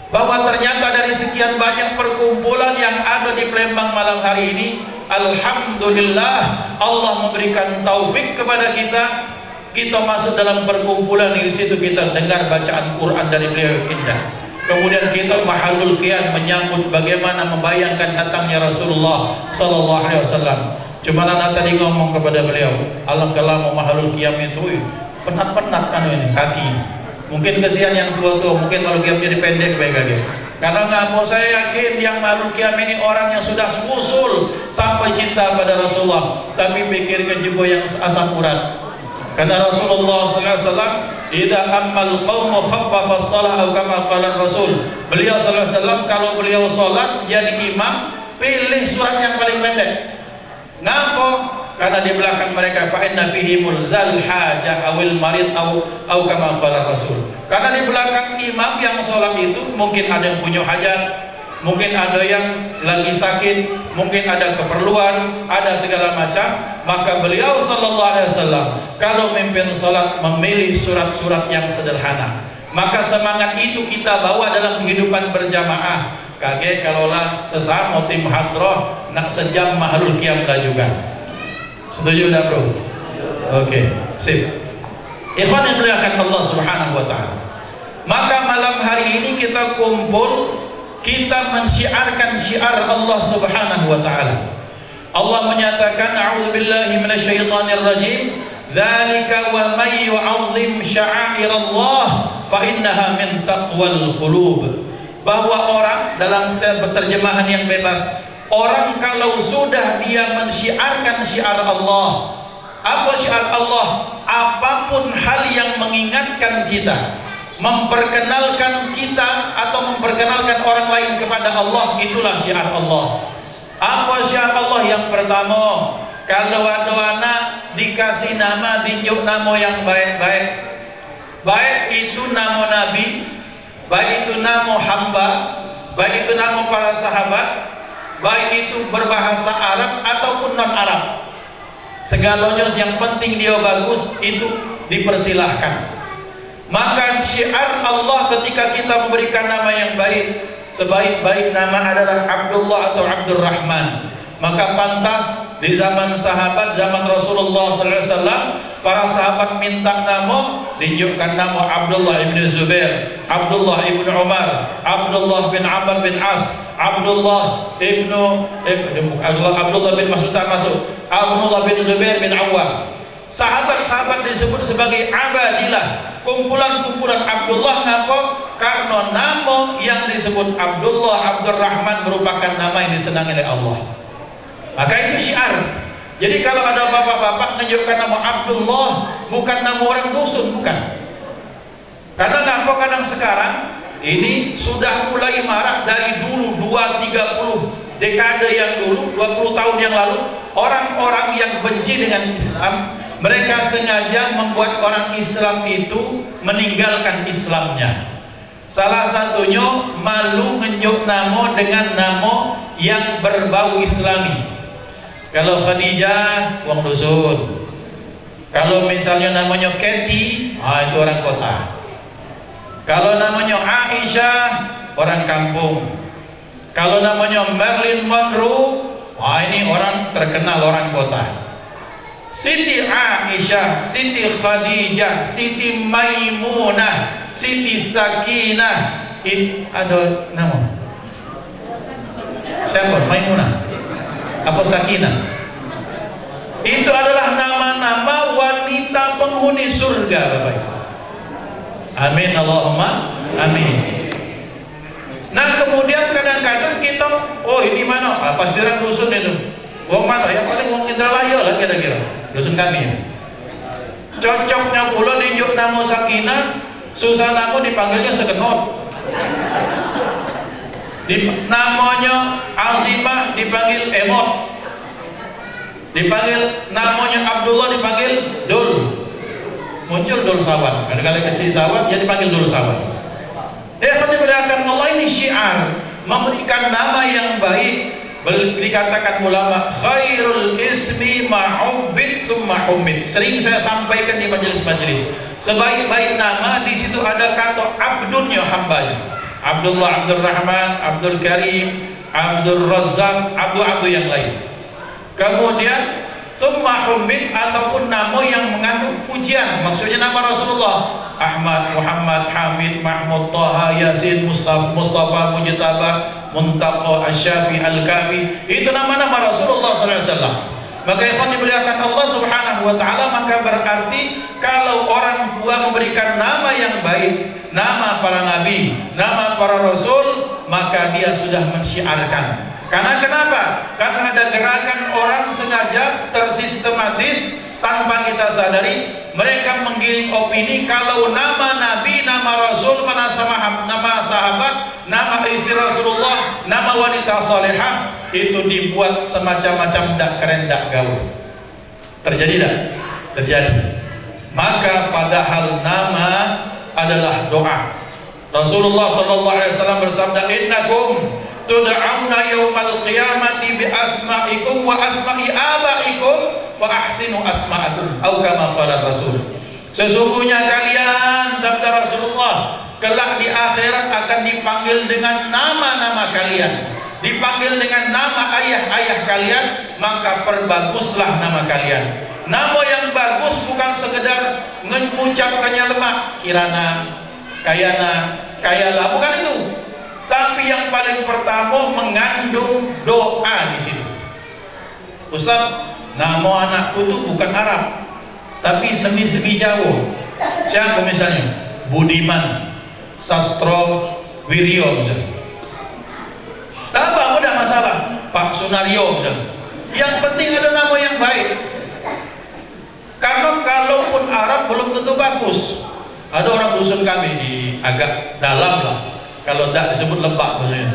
Bahwa ternyata dari sekian banyak perkumpulan yang ada di Palembang malam hari ini, alhamdulillah Allah memberikan taufik kepada kita masuk dalam perkumpulan. Di situ kita dengar bacaan Quran dari beliau yang indah. Kemudian kita mahalul qiyam, menyambut bagaimana membayangkan datangnya Rasulullah sallallahu alaihi wasallam. Cuma anak tadi ngomong kepada beliau, alam kalam mahalul qiyam itu penat-penat kan ini kaki. Mungkin kesian yang tua-tua, mungkin mahalul qiyam jadi pendek baik-baik. Karena nggak mau, saya yakin yang mahalul qiyam ini orang yang sudah usul sampai cinta pada Rasulullah, tapi pikirkan juga yang asam urat. Karena Rasulullah SAW, idza ammal qaumu khaffafa as-salah atau kama qala Rasul. Beliau SAW kalau beliau salat jadi imam, pilih surat yang paling pendek. Ngapa? Karena di belakang mereka fa inna fihimul dzal hajah awil marid au kama qala Rasul. Karena di belakang imam yang salat itu mungkin ada yang punya hajat, mungkin ada yang lagi sakit, mungkin ada keperluan, ada segala macam. Maka beliau sallallahu alaihi wasallam kalau memimpin salat memilih surat-surat yang sederhana. Maka semangat itu kita bawa dalam kehidupan berjamaah. Kaget kalaulah sesama tim hadrah nak sejam mahalul qiyam juga. Setuju tak bro? Oke, sip. Ikhwan yang dimuliakan Allah Subhanahu wa taala. Maka malam hari ini kita kumpul, kita mensyiarkan syiar Allah Subhanahu wa taala. Allah menyatakan, a'udzubillahi minasyaitonir rajim, dzalika wa may yu'azzim sya'airallah fa innaha min taqwal qulub. Bahwa orang, dalam terjemahan yang bebas, orang kalau sudah dia mensyiarkan syiar Allah. Apa syiar Allah? Apapun hal yang mengingatkan kita, memperkenalkan kita atau memperkenalkan orang lain kepada Allah, itulah syiar Allah. Apa syiar Allah? Yang pertama, kalau ada anak dikasih nama, dijuk nama yang baik-baik. Baik itu nama Nabi, baik itu nama hamba, baik itu nama para sahabat, baik itu berbahasa Arab ataupun non-Arab. Segalanya yang penting dia bagus itu dipersilahkan. Maka syiar Allah ketika kita memberikan nama yang baik, sebaik-baik nama adalah Abdullah atau Abdurrahman. Maka pantas di zaman sahabat, zaman Rasulullah SAW, para sahabat minta nama, ditunjukkan nama Abdullah ibn Zubair, Abdullah ibn Umar, Abdullah bin Amr bin As, Abdullah bin Mas'ud masuk, Abdullah bin Zubair bin Awwam. Sahabat-sahabat disebut sebagai abadilah, kumpulan-kumpulan Abdullah. Kenapa? Karena nama yang disebut Abdullah, Abdurrahman merupakan nama yang disenangi oleh Allah. Maka itu syiar. Jadi kalau ada bapak-bapak menunjukkan nama Abdullah, bukan nama orang dusun, bukan. Karena kenapa kadang sekarang ini sudah mulai marak dari dulu 20-30 dekade yang dulu, 20 tahun yang lalu, orang-orang yang benci dengan Islam, mereka sengaja membuat orang Islam itu meninggalkan Islamnya. Salah satunya malu menunjuk nama dengan nama yang berbau Islami. Kalau Khadijah, wong dusun. Kalau misalnya namanya Kathy, itu orang kota. Kalau namanya Aisyah, orang kampung. Kalau namanya Marilyn Monroe, ini orang terkenal, orang kota. Siti Aisyah, Siti Khadijah, Siti Maimunah, Siti Sakinah, ada nama. Siapa? Maimunah? Apa Sakinah? Itu adalah nama-nama wanita penghuni surga, Bapak. Amin, Allahumma amin. Nah kemudian kadang-kadang kita, ini mana? Pasti orang dusun itu. Wong mana? Yang paling wong Indralaya lah kira-kira. Dusun kami. Cocoknya pula dijuk nama Sakinah, susah nama dipanggilnya Sekenot. Namanya Azimah dipanggil Emot. Dipanggil namanya Abdullah dipanggil Dul. Muncul Dul Sawan. Kadang-kadang kecil Sawan jadi dipanggil Dul Sawan. Dimuliakan Allah, ini syiar memberikan nama yang baik. Dikatakan ulama khairul ismi ma'ubbid tsumma humid. Sering saya sampaikan di majelis-majelis, sebaik-baik nama di situ ada kata abdun, ya hambanya. Abdullah, Abdurrahman, Abdul Karim, Abdul Razzaq, Abdu yang lain. Kemudian tsumma humid ataupun nama yang mengandung pujian, maksudnya nama Rasulullah, Ahmad, Muhammad, Hamid, Mahmud, Taha, Yasin, Mustafa, Mujtaba, Muntaqa, Asy-Syafi, Al-Kafi. Itu nama-nama Rasulullah SAW. Maka ikhwan dimuliakan Allah Subhanahu wa taala, maka berarti kalau orang tua memberikan nama yang baik, nama para nabi, nama para rasul, maka dia sudah mensyiarkan. Karena kenapa? Karena ada gerakan orang sengaja tersistematis tanpa kita sadari, mereka menggiring opini kalau nama nabi, nama rasul, nama sahabat, nama istri Rasulullah, nama wanita salihah itu dibuat semacam-macam dak keren, dak gaul. Terjadi tak? Terjadi. Maka padahal nama adalah doa. Rasulullah SAW bersabda, innakum tud'auna yaumal qiyamati bi asma'ikum wa asma'i abaikum fa ahsinu asma'akum, atau kama qala Rasul. Sesungguhnya kalian, sabda Rasulullah, kelak di akhirat akan dipanggil dengan nama-nama kalian, dipanggil dengan nama ayah-ayah kalian, maka perbaguslah nama kalian. Nama yang bagus bukan sekedar mengucapkannya lemak, kirana, kayana, kayalah, bukan itu. Tapi yang paling pertama mengandung doa di situ. Ustaz, nama anakku itu bukan Arab, tapi semi-semi Jawa. Siapa misalnya? Budiman, Sastro, Wiryo misalnya. Apa? Mudah masalah. Pak Sunario misalnya. Yang penting ada nama yang baik. Karena kalaupun Arab belum tentu bagus. Ada orang dusun kami di agak dalam lah, kalau tidak disebut Lebak maksudnya,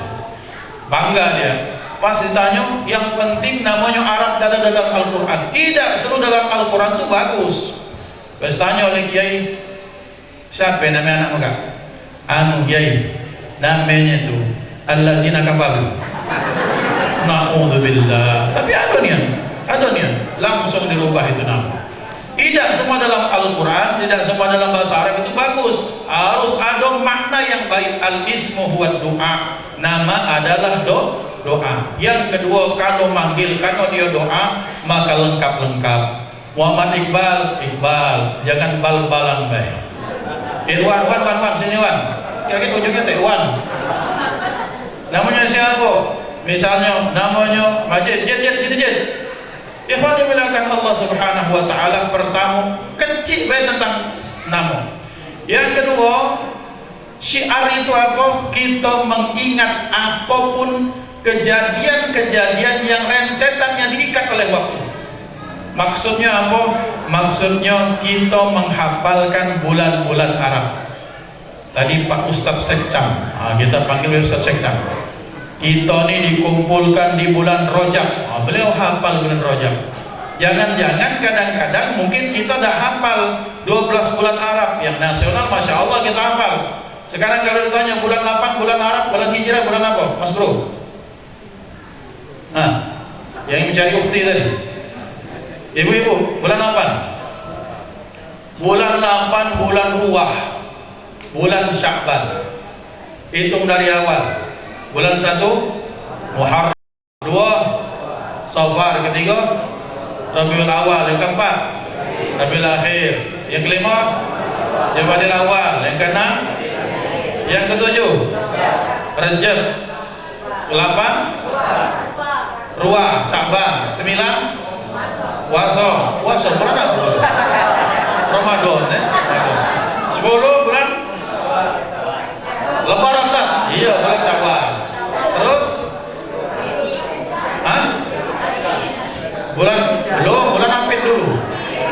bangga dia. Pas ditanya, yang penting namanya Arab dalam Al-Quran. Tidak, seluruh dalam Al-Quran itu bagus. Pas tanya oleh Kiai, siapa namanya anak muka? Anu Kiai, namanya itu allazina kafaru. Na'udzubillah. Tapi ada niat, langsung dirubah itu nama. Tidak semua dalam Al-Quran, tidak semua dalam bahasa Arab itu bagus. Harus ada makna yang baik. Al-ismu huwa doa. Nama adalah doa. Yang kedua, kalau manggil, kalau dia doa, maka lengkap-lengkap. Muhammad Iqbal, jangan bal-balan baik. Wan, sini Wan. Kakek ujungnya teh Wan. Namanya siapa? Misalnya namanya Majid, sini Jid. Ikhwan dimuliakan Allah Subhanahu wa taala, pertama kecil baik tentang nama. Yang kedua, syiar itu apa? Kita mengingat apapun kejadian-kejadian yang rentetannya diikat oleh waktu. Maksudnya apa? Maksudnya kita menghafalkan bulan-bulan Arab. Tadi Pak Ustadz Sekcam, kita panggil Ustadz Sekcam. Kita ini dikumpulkan di bulan Rajab. Beliau hafal bulan Rajab. Jangan-jangan kadang-kadang mungkin kita tidak hafal 12 bulan Arab yang nasional, masya Allah kita hafal. Sekarang kalau ditanya bulan 8 bulan Arab, bulan Hijrah, bulan apa, Mas Bro? Yang mencari ukti tadi. Ibu-ibu, bulan 8? Bulan 8 bulan Ruwah, bulan Sya'ban. Hitung dari awal. Bulan 1 Muharram, 2 Safar, ketiga Rabiul Awal, yang keempat Rabiul Akhir, yang kelima Jamadil Awal, yang keenam, yang ketujuh Rajab, 8 Ruwah, Sya'ban, 9 Puasa bulan apa? Ramadan, 10 bulan Lebaran tak? Iya, bulan Syawal. Terus bulan Apit dulu.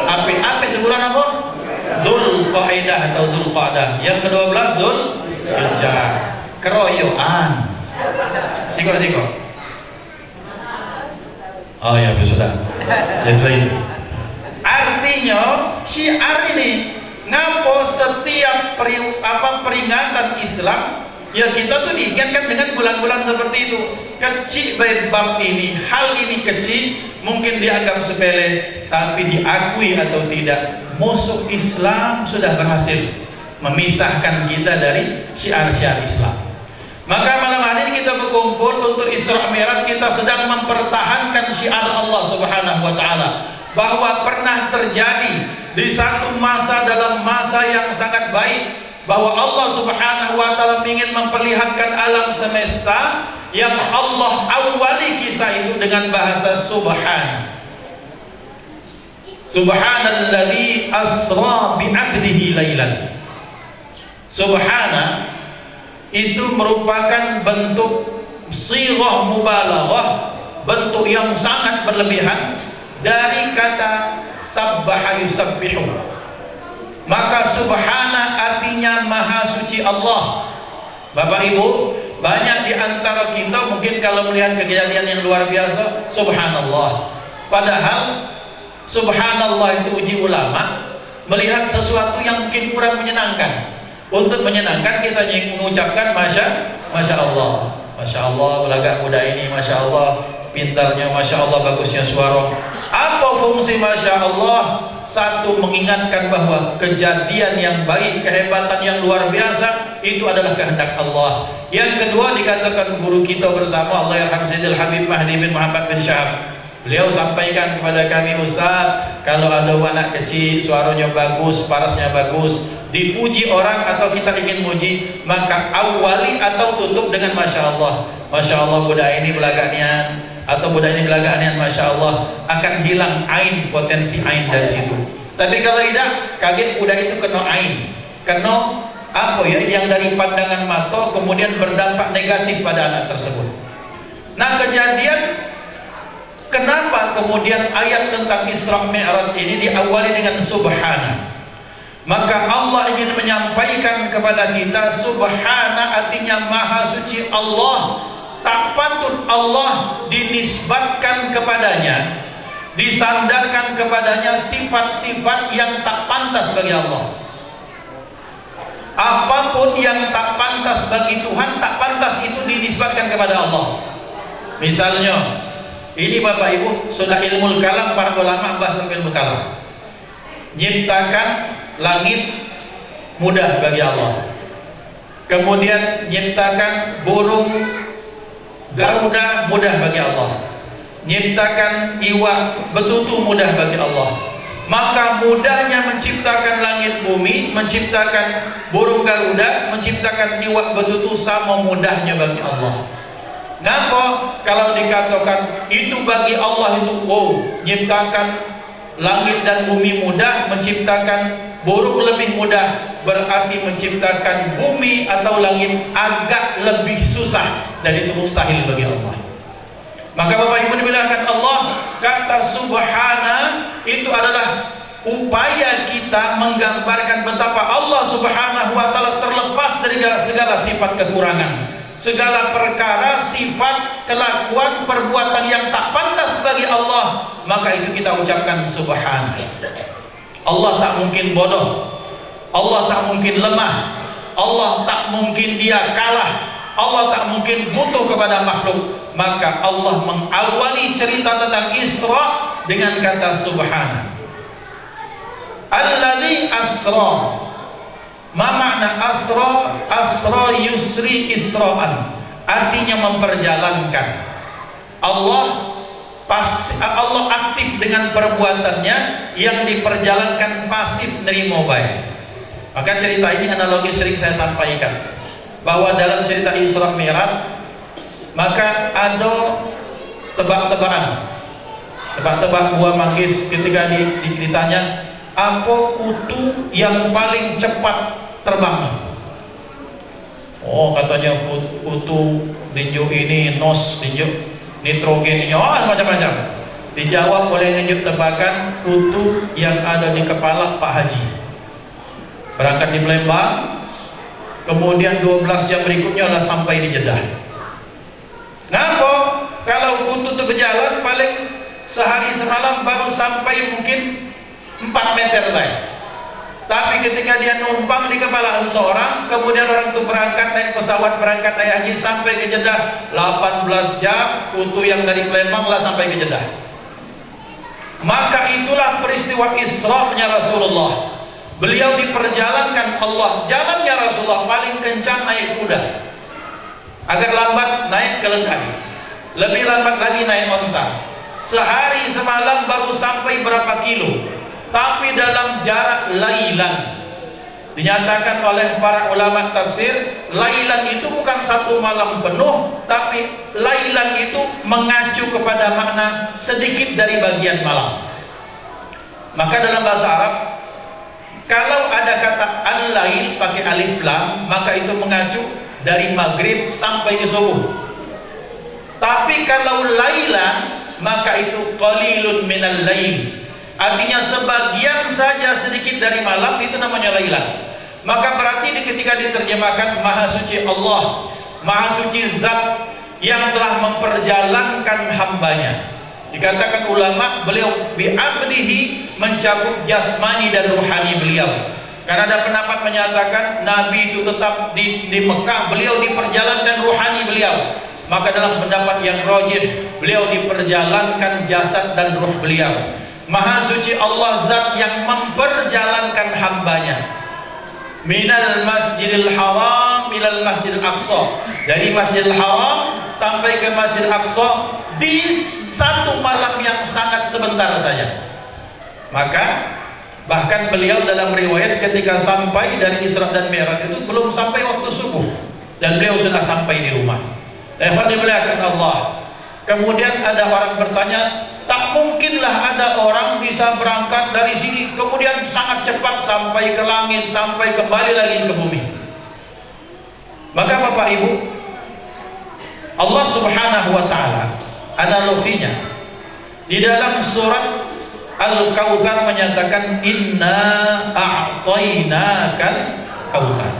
Apit itu bulan apa? Dzulqa'dah atau Dzulqa'dah. Yang ke-12 Dzulhijjah. Keroyokan. Siko. Oh ya, sudah. Jadi itu. Artinya syiar ini ngapo setiap peringatan Islam ya kita tuh diingatkan dengan bulan-bulan seperti itu. Kecil bab ini, hal ini kecil, mungkin dianggap sepele, tapi diakui atau tidak, musuh Islam sudah berhasil memisahkan kita dari syiar-syiar Islam. Maka malam hari ini kita berkumpul untuk Isra Mi'raj, kita sedang mempertahankan syiar Allah Subhanahu wa taala, bahwa pernah terjadi di satu masa dalam masa yang sangat baik, bahwa Allah Subhanahu wa taala ingin memperlihatkan alam semesta yang Allah awali kisah itu dengan bahasa Subhanalladzi asra bi 'abdihi lailan. Subhana itu merupakan bentuk sighah mubalaghah, bentuk yang sangat berlebihan dari kata sabbaha yusabbihu. Maka subhana artinya maha suci Allah. Bapak Ibu, banyak di antara kita mungkin kalau melihat kejadian yang luar biasa, subhanallah. Padahal subhanallah itu uji ulama, melihat sesuatu yang mungkin kurang menyenangkan. Untuk menyenangkan kita mengucapkan masya Allah, belagak muda ini, masya Allah, pintarnya, masya Allah, bagusnya suara. Apa fungsi masya Allah? Satu, mengingatkan bahwa kejadian yang baik, kehebatan yang luar biasa itu adalah kehendak Allah. Yang kedua, dikatakan guru kita bersama, Allah yarham Sayyidil Habib Mahdi bin Muhammad bin Syahab, beliau sampaikan kepada kami, Ustaz, kalau ada anak kecil suaranya bagus, parasnya bagus, dipuji orang atau kita ingin muji, maka awali atau tutup dengan masya Allah. Masya Allah, budak ini belagaknya, atau budak ini belagaknya, masya Allah, akan hilang ain, potensi ain dari situ. Tapi kalau tidak, kaget budak itu kena ain, kena apa ya, yang dari pandangan mata kemudian berdampak negatif pada anak tersebut. Nah, kejadian kenapa kemudian ayat tentang Isra Mi'raj ini diawali dengan subhana? Maka Allah ingin menyampaikan kepada kita, subhana artinya maha suci Allah. Tak patut Allah dinisbatkan kepadanya, disandarkan kepadanya sifat-sifat yang tak pantas bagi Allah. Apapun yang tak pantas bagi Tuhan, tak pantas itu dinisbatkan kepada Allah. Misalnya, ini Bapak Ibu sudah ilmu kalam, para ulama bahas ilmu kalam. Nyiptakan langit mudah bagi Allah. Kemudian nyiptakan burung Garuda mudah bagi Allah. Nyiptakan iwak betutu mudah bagi Allah. Maka mudahnya menciptakan langit bumi, menciptakan burung Garuda, menciptakan iwak betutu sama mudahnya bagi Allah. Ngapa kalau dikatakan itu bagi Allah itu, nyiptakan langit dan bumi mudah, menciptakan burung lebih mudah, berarti menciptakan bumi atau langit agak lebih susah, dan itu mustahil bagi Allah. Maka Bapak Ibu dibilangkan Allah, kata subhana itu adalah upaya kita menggambarkan betapa Allah Subhanahu wa taala terlepas dari segala sifat kekurangan, segala perkara, sifat, kelakuan, perbuatan yang tak pantas bagi Allah. Maka itu kita ucapkan subhana. Allah tak mungkin bodoh, Allah tak mungkin lemah, Allah tak mungkin dia kalah, Allah tak mungkin butuh kepada makhluk. Maka Allah mengawali cerita tentang Isra dengan kata subhana. Alladzi asra. Ma makna asra? Asra yusri isra'an, artinya memperjalankan. Allah aktif dengan perbuatannya, yang diperjalankan pasif dari mobile. Maka cerita ini analogi sering saya sampaikan, bahwa dalam cerita Isra Mi'raj maka ada tebak-tebakan buah manggis. Ketika ditanya apa kutu yang paling cepat terbang, katanya kutu tinju ini, nos tinju nitrogen ini, macam-macam. Dijawab oleh ngejuk tebakan kutu yang ada di kepala Pak Haji. Berangkat di Palembang, kemudian 12 jam berikutnya adalah sampai di Jeddah. Ngapa? Kalau kutu itu berjalan paling sehari semalam baru sampai mungkin 4 meter baik. Tapi ketika dia numpang di kepala seseorang, kemudian orang itu berangkat naik pesawat, berangkat naik haji sampai ke Jeddah, 18 jam kutu yang dari Palembang lah sampai ke Jeddah. Maka itulah peristiwa Isra-nya Rasulullah. Beliau diperjalankan Allah. Jalannya Rasulullah paling kencang naik kuda, agak lambat naik keledai, lebih lambat lagi naik onta. Sehari semalam baru sampai berapa kilo, tapi dalam jarak lailan. Dinyatakan oleh para ulama tafsir, lailan itu bukan satu malam penuh, tapi lailan itu mengacu kepada makna sedikit dari bagian malam. Maka dalam bahasa Arab, kalau ada kata al-lail pakai alif lam, maka itu mengacu dari maghrib sampai ke subuh. Tapi kalau lailan, maka itu qalilun minal lail, artinya sebagian saja sedikit dari malam, itu namanya lailan. Maka berarti ketika diterjemahkan Maha Suci Allah, Maha Suci Zat yang telah memperjalankan hambanya. Dikatakan ulama, beliau bi'abdihi mencakup jasmani dan ruhani beliau. Karena ada pendapat menyatakan Nabi itu tetap di Mekah, beliau diperjalankan ruhani beliau. Maka dalam pendapat yang rajih, beliau diperjalankan jasad dan ruh beliau. Maha Suci Allah Zat yang memperjalankan hambanya. Minal Masjidil Haram ilal Masjidil Aqsa, dari Masjidil Haram sampai ke Masjidil Aqsa di satu malam yang sangat sebentar saja. Maka bahkan beliau dalam riwayat ketika sampai dari Isra dan Mi'raj itu belum sampai waktu subuh, dan beliau sudah sampai di rumah. Allah. Kemudian ada orang bertanya, tak mungkinlah ada orang bisa berangkat dari sini kemudian sangat cepat sampai ke langit, sampai kembali lagi ke bumi. Maka Bapak Ibu, Allah Subhanahu wa taala analoginya di dalam surat Al-Kautsar menyatakan inna a'tainakal kautsar.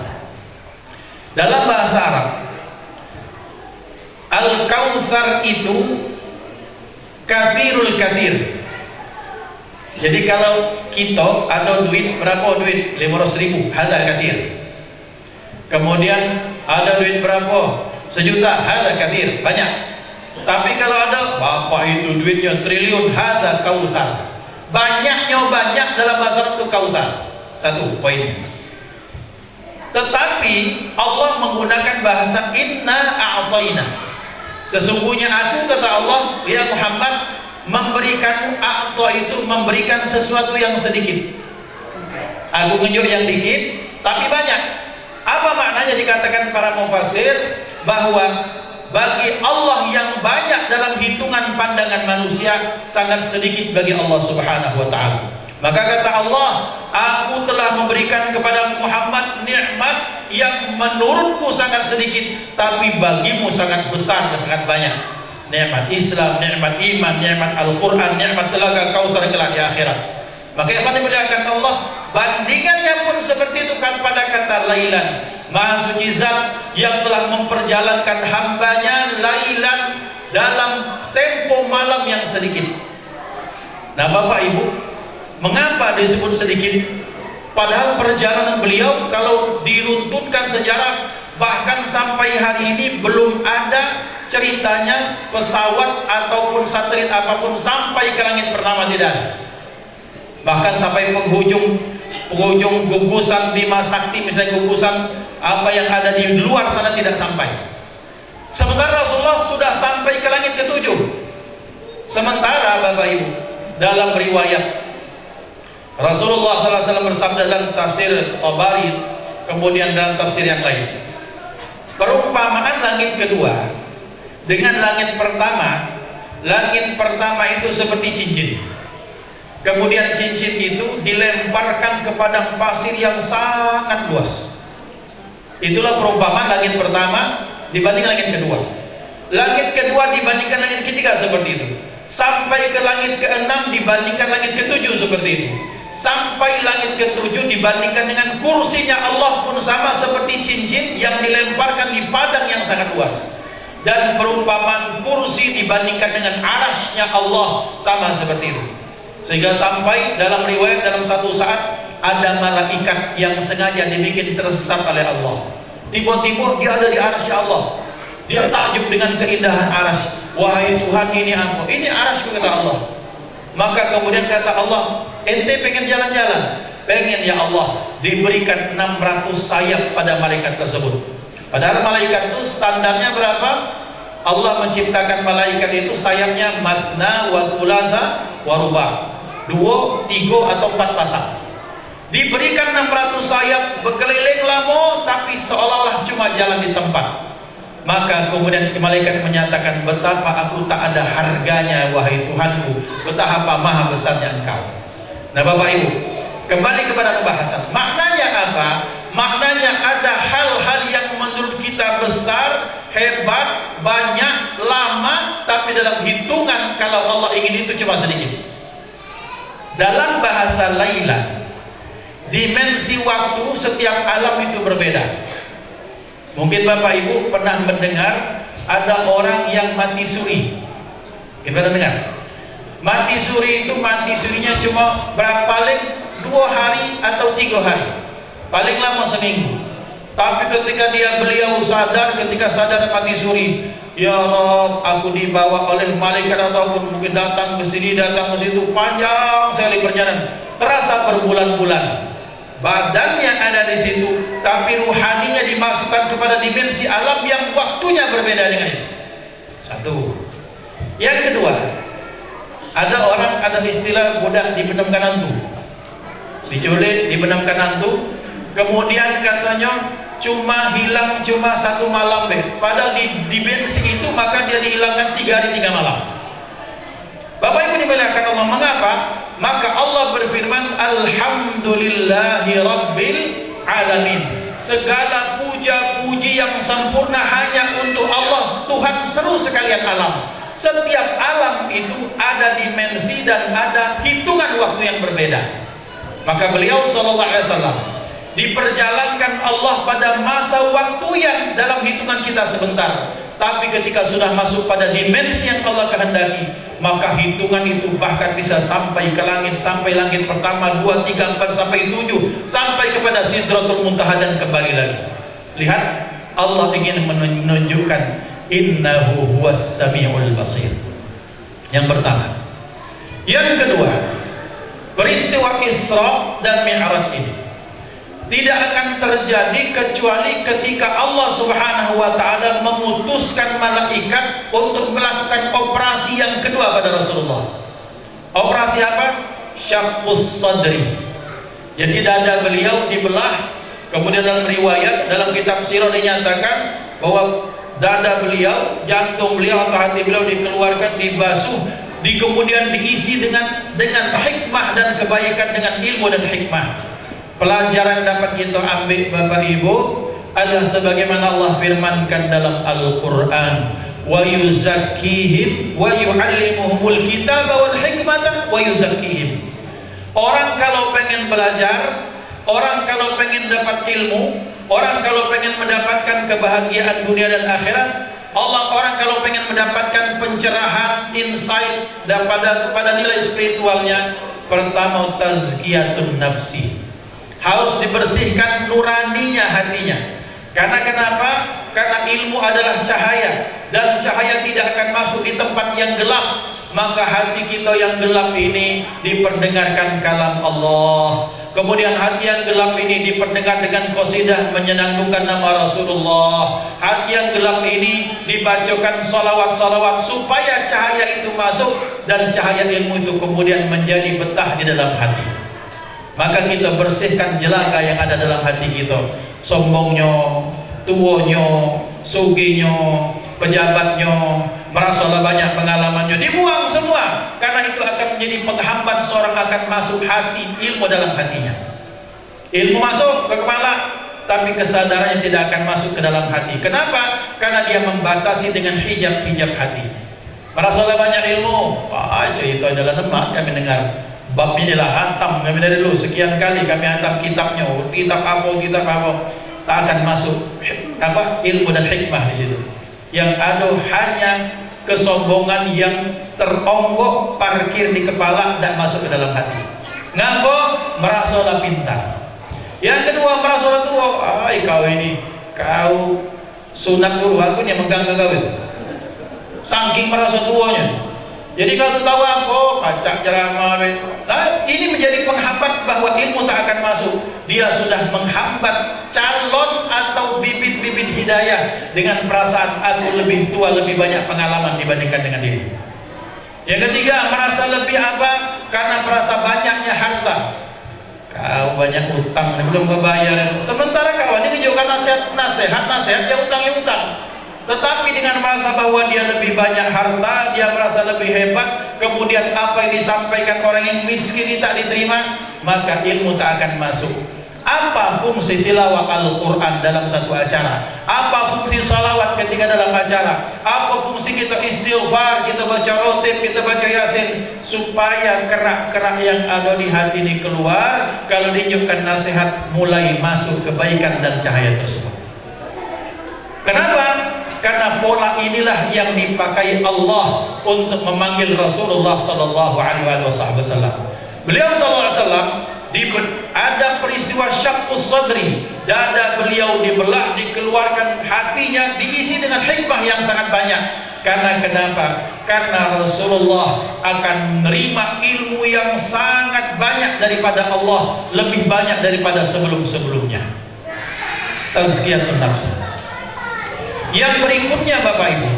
Dalam bahasa Arab, Al-Kautsar itu kathirul kathir. Jadi kalau kita ada duit, berapa duit? 500.000, hadza kathir. Kemudian ada duit berapa? 1 juta, hada kathir, banyak. Tapi kalau ada bapak itu duitnya triliun, hada kausar. Banyaknya banyak dalam bahasa Arab itu kausar. Satu poinnya. Tetapi Allah menggunakan bahasa inna a'tayna. Sesungguhnya aku, kata Allah, ya Muhammad, memberikan a'ta itu memberikan sesuatu yang sedikit. Aku tunjuk yang dikit tapi banyak. Apa maknanya dikatakan para mufassir bahwa bagi Allah yang banyak dalam hitungan pandangan manusia, sangat sedikit bagi Allah Subhanahu wa taala. Maka kata Allah, aku telah memberikan kepada Muhammad nikmat yang menurutku sangat sedikit, tapi bagimu sangat besar dan sangat banyak. Nikmat Islam, nikmat iman, nikmat Al-Quran, nikmat telaga kausar kelak di akhirat. Maka yang dimuliakan Allah, bandingannya pun seperti itu kan pada kata lailan. Maha suci zat yang telah memperjalankan hambanya lailan dalam tempo malam yang sedikit. Nah Bapak Ibu, mengapa disebut sedikit? Padahal perjalanan beliau kalau diruntutkan sejarah, bahkan sampai hari ini belum ada ceritanya pesawat ataupun satelit apapun sampai ke langit pertama, tidak ada. Bahkan sampai penghujung gugusan Bima Sakti, misalnya gugusan apa yang ada di luar sana tidak sampai. Sementara Rasulullah sudah sampai ke langit ke-7. Sementara Bapak Ibu, dalam riwayat Rasulullah SAW bersabda dalam tafsir Tabari, kemudian dalam tafsir yang lain, perumpamaan langit kedua dengan langit pertama itu seperti cincin. Kemudian cincin itu dilemparkan ke padang pasir yang sangat luas. Itulah perumpamaan langit pertama dibanding langit kedua. Langit kedua dibandingkan langit ketiga seperti itu. Sampai ke langit ke-6 dibandingkan langit ke-7 seperti itu. Sampai langit ke-7 dibandingkan dengan kursinya Allah pun sama seperti cincin yang dilemparkan di padang yang sangat luas. Dan perumpamaan kursi dibandingkan dengan arasy-Nya Allah sama seperti itu. Sehingga sampai dalam riwayat dalam satu saat ada malaikat yang sengaja dibikin tersesat oleh Allah. Tiba-tiba dia ada di arasy Allah. Dia takjub dengan keindahan arasy. Wahai Tuhan, ini apa? Ini arasy, kata Allah. Maka kemudian kata Allah, ente pengen jalan-jalan? Pengen ya Allah. Diberikan 600 sayap pada malaikat tersebut. Padahal malaikat itu standarnya berapa? Allah menciptakan malaikat itu sayapnya mathna wa thulatha wa ruba', 2, 3 atau 4 pasang. Diberikan 600 sayap, berkeliling lama tapi seolah-olah cuma jalan di tempat. Maka kemudian malaikat menyatakan, betapa aku tak ada harganya wahai Tuhanku, betapa maha besarnya Engkau. Nah Bapak Ibu, kembali kepada pembahasan. Maknanya apa? Maknanya ada hal-hal yang menurut kita besar, hebat, banyak, lama, tapi dalam hitungan kalau Allah ingin itu cuma sedikit. Dalam bahasa lailan, dimensi waktu setiap alam itu berbeda. Mungkin Bapak Ibu pernah mendengar ada orang yang mati suri. Kita pernah dengar? Mati suri itu mati surinya cuma berapa, paling 2 hari atau 3 hari, paling lama seminggu. Tapi ketika beliau sadar, ketika sadar mati suri, ya Rabb, aku dibawa oleh malaikat ataupun mungkin datang ke sini, datang ke situ, panjang sekali perjalanan, terasa berbulan-bulan. Badannya ada di situ, tapi ruhaninya dimasukkan kepada dimensi alam yang waktunya berbeda dengan itu. Satu. Yang kedua, ada orang, ada istilah budak dibenamkan hantu, diculik, dibenamkan hantu. Kemudian katanya cuma hilang 1 malam, padahal di dimensi itu maka dia dihilangkan 3 hari 3 malam. Bapak Ibu dimuliakan Allah, mengapa? Maka Allah berfirman, alhamdulillahi rabbil alamin. Segala puja-puji yang sempurna hanya untuk Allah, Tuhan seluruh sekalian alam. Setiap alam itu ada dimensi dan ada hitungan waktu yang berbeda. Maka beliau SAW diperjalankan Allah pada masa waktu yang dalam hitungan kita sebentar, tapi ketika sudah masuk pada dimensi yang Allah kehendaki, maka hitungan itu bahkan bisa sampai ke langit, sampai langit pertama, 2, 3, 4 sampai 7, sampai kepada Sidratul Muntaha dan kembali lagi. Lihat, Allah ingin menunjukkan innahu huwas samiul basir. Yang pertama. Yang kedua, peristiwa Isra dan Mi'raj ini tidak akan terjadi kecuali ketika Allah Subhanahu wa taala memutuskan malaikat untuk melakukan operasi yang kedua pada Rasulullah. Operasi apa? Syaqqus sadri. Jadi dada beliau dibelah. Kemudian dalam riwayat, dalam kitab sirah dinyatakan bahwa dada beliau, jantung beliau atau hati beliau dikeluarkan, dibasuh, kemudian diisi dengan hikmah dan kebaikan, dengan ilmu dan hikmah. Pelajaran dapat kita ambil Bapak Ibu adalah sebagaimana Allah firmankan dalam Al-Quran, wa yuzakkihim wa yu'allimuhumul kitaba wal hikmata wa yuzakkihim. Orang kalau pengen belajar, orang kalau pengen dapat ilmu, orang kalau pengen mendapatkan kebahagiaan dunia dan akhirat, orang kalau pengen mendapatkan pencerahan, insight pada nilai spiritualnya, pertama tazkiyatun nafsi, harus dibersihkan nuraninya, hatinya. Karena kenapa? Karena ilmu adalah cahaya, dan cahaya tidak akan masuk di tempat yang gelap. Maka hati kita yang gelap ini diperdengarkan kalam Allah. Kemudian hati yang gelap ini diperdengar dengan qasidah menyenandungkan nama Rasulullah. Hati yang gelap ini dibacakan salawat-salawat supaya cahaya itu masuk, dan cahaya ilmu itu kemudian menjadi betah di dalam hati. Maka kita bersihkan jelaga yang ada dalam hati kita. Sombongnya, tuonya, suginya, pejabatnya, merasalah banyak pengalamannya, dibuang semua. Karena itu akan menjadi penghambat seorang akan masuk hati ilmu dalam hatinya. Ilmu masuk ke kepala, tapi kesadarannya tidak akan masuk ke dalam hati. Kenapa? Karena dia membatasi dengan hijab-hijab hati. Merasalah banyak ilmu, aja itu adalah nemat kami dengar. Bab inilah hantam kami dari dulu, sekian kali kami hantam kitabnya, kitab apa, tak akan masuk ilmu dan hikmah di situ. Yang ada hanya kesombongan yang teronggok parkir di kepala dan masuk ke dalam hati. Ngaku merasalah pintar. Yang kedua merasalah tua. Kau ini, kau sunat dulu, aku yang megang kau. Saking merasa tuanya. Jadi kalau tahu apa, pacak ceramah. Nah, ini menjadi penghambat bahwa ilmu tak akan masuk. Dia sudah menghambat calon atau bibit-bibit hidayah dengan perasaan aku lebih tua, lebih banyak pengalaman dibandingkan dengan diri. Yang ketiga, merasa lebih apa? Karena merasa banyaknya harta. Kau banyak utang, belum kebayar. Sementara kawan ini juga nasihat yang utang. Tetapi dengan merasa bahwa dia lebih banyak harta, dia merasa lebih hebat, kemudian apa yang disampaikan orang yang miskin tak diterima, maka ilmu tak akan masuk. Apa fungsi tilawah Al-Quran dalam satu acara? Apa fungsi salawat ketika dalam acara? Apa fungsi kita istighfar, kita baca rotib, kita baca yasin? Supaya kerak-kerak yang ada di hati ini keluar, kalau ditunjukkan nasihat mulai masuk kebaikan dan cahaya tersebut. Kenapa? Karena pola inilah yang dipakai Allah untuk memanggil Rasulullah sallallahu alaihi wasallam. Beliau sallallahu alaihi wasallam ada peristiwa syaqqus sadri, dada beliau dibelah, dikeluarkan, hatinya diisi dengan hikmah yang sangat banyak. Karena kenapa? Karena Rasulullah akan menerima ilmu yang sangat banyak daripada Allah, lebih banyak daripada sebelum-sebelumnya. Tazkiyatun nafs. Yang berikutnya Bapak Ibu,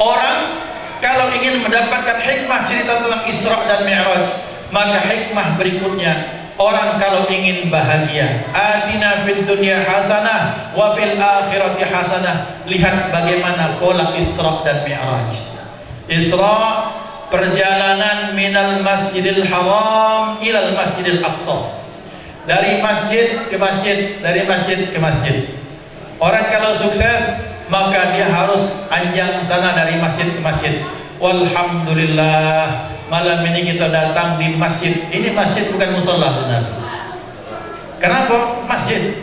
orang kalau ingin mendapatkan hikmah cerita tentang Isra dan Mi'raj, maka hikmah berikutnya, orang kalau ingin bahagia, atina fid dunya hasanah wa fil akhirati hasanah. Lihat bagaimana pola Isra dan Mi'raj. Isra, perjalanan minal masjidil haram ilal masjidil aqsa, dari masjid ke masjid, dari masjid ke masjid. Orang kalau sukses, maka dia harus anjang sana dari masjid ke masjid. Walhamdulillah, malam ini kita datang di masjid. Ini masjid bukan musola sebenarnya. Kenapa? Masjid.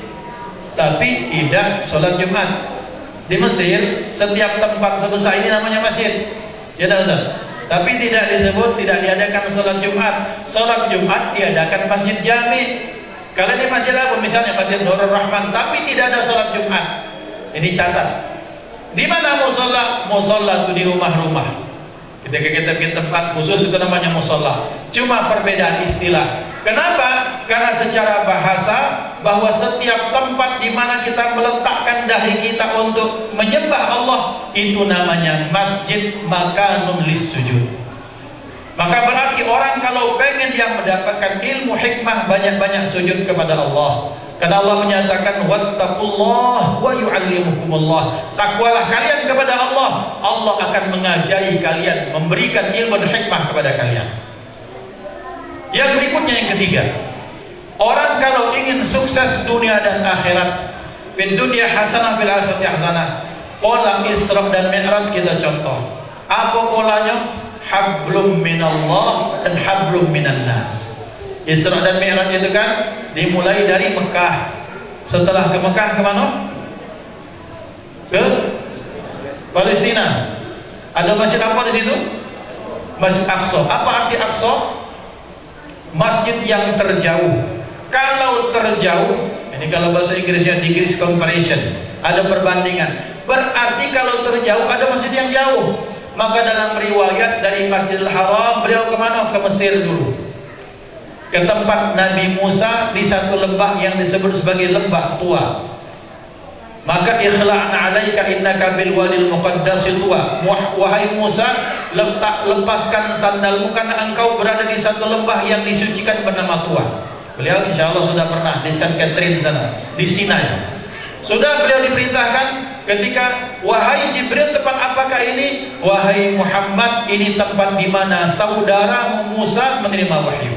Tapi tidak sholat Jumat. Di Mesir, setiap tempat sebesar ini namanya masjid. Ya tak Ustaz? Tapi tidak disebut, tidak diadakan sholat Jumat. Sholat Jumat diadakan masjid jami. Kalau di masjid apa? Misalnya Masjid Nurul Rahman, tapi tidak ada sholat Jumat, ini catat. Di mana musola? Musola itu di rumah-rumah. Ketika kita ke tempat khusus itu namanya musola. Cuma perbedaan istilah. Kenapa? Karena secara bahasa bahwa setiap tempat di mana kita meletakkan dahi kita untuk menyembah Allah itu namanya masjid, makanun lis-sujud. Maka berarti orang kalau pengen dia mendapatkan ilmu hikmah, banyak-banyak sujud kepada Allah. Karena Allah menyatakan wattaqullah wa yu'allimukumullah. Takwalah kalian kepada Allah, Allah akan mengajari kalian, memberikan ilmu dan hikmah kepada kalian. Yang berikutnya, yang ketiga, orang kalau ingin sukses dunia dan akhirat, fid dunya hasanah fil akhirati hasanah. Pola Isra dan Mi'raj kita contoh. Apa polanya? Hablum minallah dan hablum minan nas. Isra dan Mi'raj itu kan dimulai dari Mekah. Setelah ke Mekah kemana? Ke Palestina. Ada masjid apa di situ? Masjid Aqsa. Apa arti Aqsa? Masjid yang terjauh. Kalau terjauh, ini kalau bahasa Inggrisnya degrees comparison, ada perbandingan. Berarti kalau terjauh ada masjid yang jauh. Maka dalam riwayat dari Masjidil Haram beliau kemana? Ke Mesir dulu, ke tempat Nabi Musa di satu lembah yang disebut sebagai lembah tua. Maka ikhla'na alaika innaka bil wadil muqaddas tua. Wahai Musa, lepaskan sandalmu karena engkau berada di satu lembah yang disucikan bernama Tua. Beliau insya Allah sudah pernah di St. Catherine sana, di Sinai. Sudah beliau diperintahkan ketika, wahai Jibril, tempat apakah ini? Wahai Muhammad, ini tempat di mana saudara Musa menerima wahyu.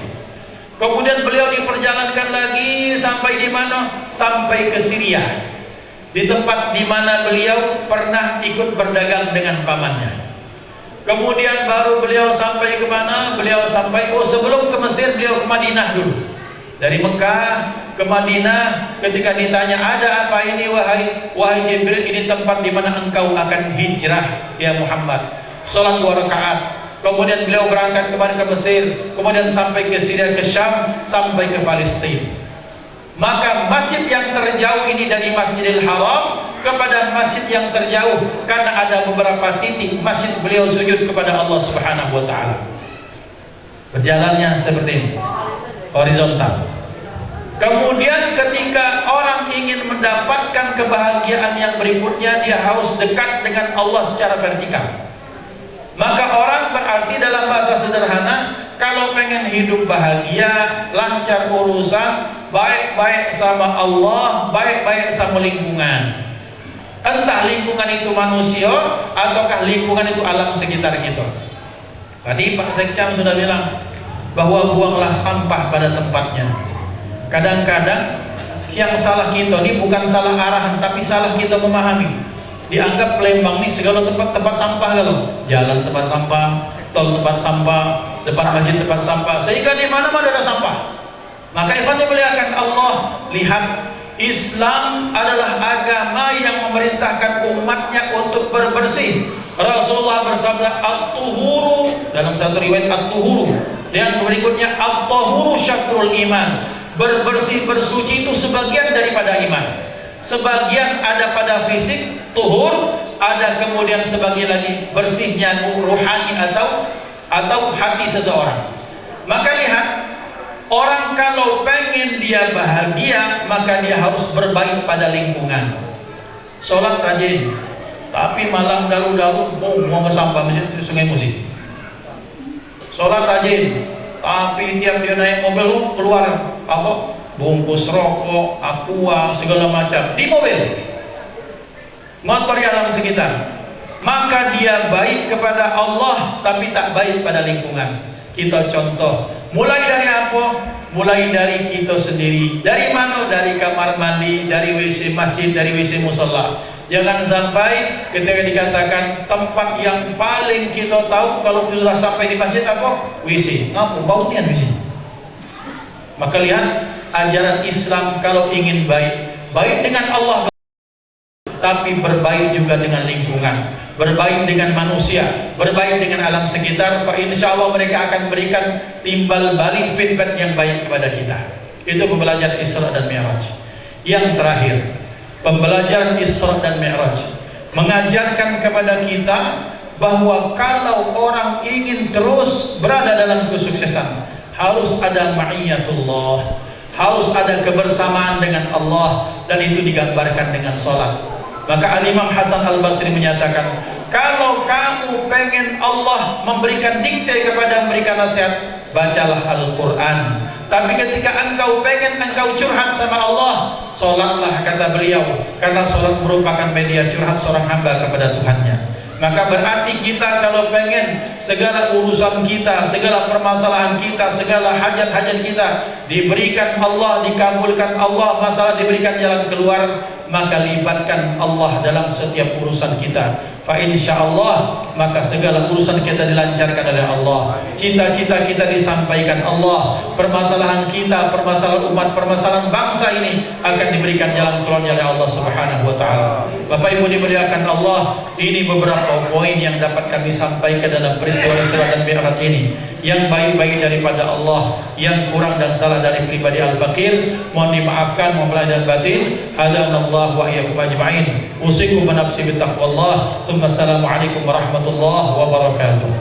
Kemudian beliau diperjalankan lagi sampai di mana? Sampai ke Syria. Di tempat di mana beliau pernah ikut berdagang dengan pamannya. Kemudian baru beliau sampai ke mana? Beliau sampai, sebelum ke Mesir beliau ke Madinah dulu. Dari Mekah ke Madinah, ketika ditanya ada apa ini wahai Jibril, ini tempat di mana engkau akan hijrah ya Muhammad. Salat 2 rakaat. Kemudian beliau berangkat kembali ke Mesir, kemudian sampai ke Syria, ke Syam, sampai ke Palestina. Maka masjid yang terjauh ini dari Masjidil Haram kepada masjid yang terjauh, karena ada beberapa titik masjid beliau sujud kepada Allah Subhanahu wa taala. Berjalannya seperti ini, horizontal. Kemudian ketika orang ingin mendapatkan kebahagiaan yang berikutnya, dia harus dekat dengan Allah secara vertikal. Maka orang berarti dalam bahasa sederhana, kalau pengen hidup bahagia, lancar urusan, baik-baik sama Allah, baik-baik sama lingkungan. Entah lingkungan itu manusia ataukah lingkungan itu alam sekitar kita. Tadi Pak Sekcam sudah bilang bahwa buanglah sampah pada tempatnya. Kadang-kadang yang salah kita ini bukan salah arahan, tapi salah kita memahami. Dianggap Palembang ini segala tempat sampah, kalau jalan tempat sampah, tol tempat sampah, depan masjid tempat sampah, sehingga di mana-mana ada sampah. Maka ikhwan dimuliakan Allah, lihat, Islam adalah agama yang memerintahkan umatnya untuk berbersih. Rasulullah bersabda at-tuhuru, dalam satu riwayat at-tuhuru, yang berikutnya at-tahuru syatrul iman. Berbersih, bersuci itu sebagian daripada iman. Sebagian ada pada fisik, tuhur, ada kemudian sebagian lagi bersihnya ruhani atau hati seseorang. Maka lihat, orang kalau pengen dia bahagia, maka dia harus berbaik pada lingkungan. Sholat rajin, tapi malam dalu-dalu mau ke sampah mesin Sungai Musi. Sholat rajin, tapi tiap dia naik mobil keluar apa? Bungkus rokok, aqua, segala macam di mobil, ngotori alam sekitar. Maka dia baik kepada Allah tapi tak baik pada lingkungan. Kita contoh, mulai dari apa? Mulai dari kita sendiri. Dari mana? Dari kamar mandi, dari WC masjid, dari WC musola. Jangan sampai ketika dikatakan tempat yang paling kita tahu kalau sudah sampai di masjid apa? WC. Ngapu baunya WC. Maka lihat, ajaran Islam kalau ingin baik, baik dengan Allah, tapi berbaik juga dengan lingkungan, berbaik dengan manusia, berbaik dengan alam sekitar. Fa insya Allah mereka akan berikan timbal balik feedback yang baik kepada kita. Itu pembelajaran Isra dan Mi'raj. Yang terakhir, pembelajaran Isra dan Mi'raj mengajarkan kepada kita bahwa kalau orang ingin terus berada dalam kesuksesan, harus ada ma'iyatullah, harus ada kebersamaan dengan Allah, dan itu digambarkan dengan sholat. Maka Al-Imam Hasan Al-Basri menyatakan, kalau kamu pengen Allah memberikan dikte kepada memberikan nasihat, bacalah Al-Quran. Tapi ketika engkau pengen engkau curhat sama Allah, sholatlah, kata beliau, karena sholat merupakan media curhat seorang hamba kepada Tuhannya. Maka berarti kita kalau pengen segala urusan kita, segala permasalahan kita, segala hajat-hajat kita diberikan Allah, dikabulkan Allah, masalah diberikan jalan keluar, maka libatkan Allah dalam setiap urusan kita. Fa insyaallah, maka segala urusan kita dilancarkan oleh Allah. Cita-cita kita disampaikan Allah. Permasalahan kita, permasalahan umat, permasalahan bangsa ini akan diberikan jalan keluarnya oleh Allah Subhanahu wa taala. Bapak Ibu dimuliakan Allah, ini beberapa poin yang dapat kami sampaikan dalam peristiwa Isra dan Mi'raj ini. Yang baik-baik daripada Allah, yang kurang dan salah dari pribadi Al-Fakir, mohon dimaafkan, mohon dan batin. Hadanallahu wa iyyakum ajma'in. Usikum wa nafsi bittaqwallah. Assalamualaikum warahmatullahi wabarakatuh.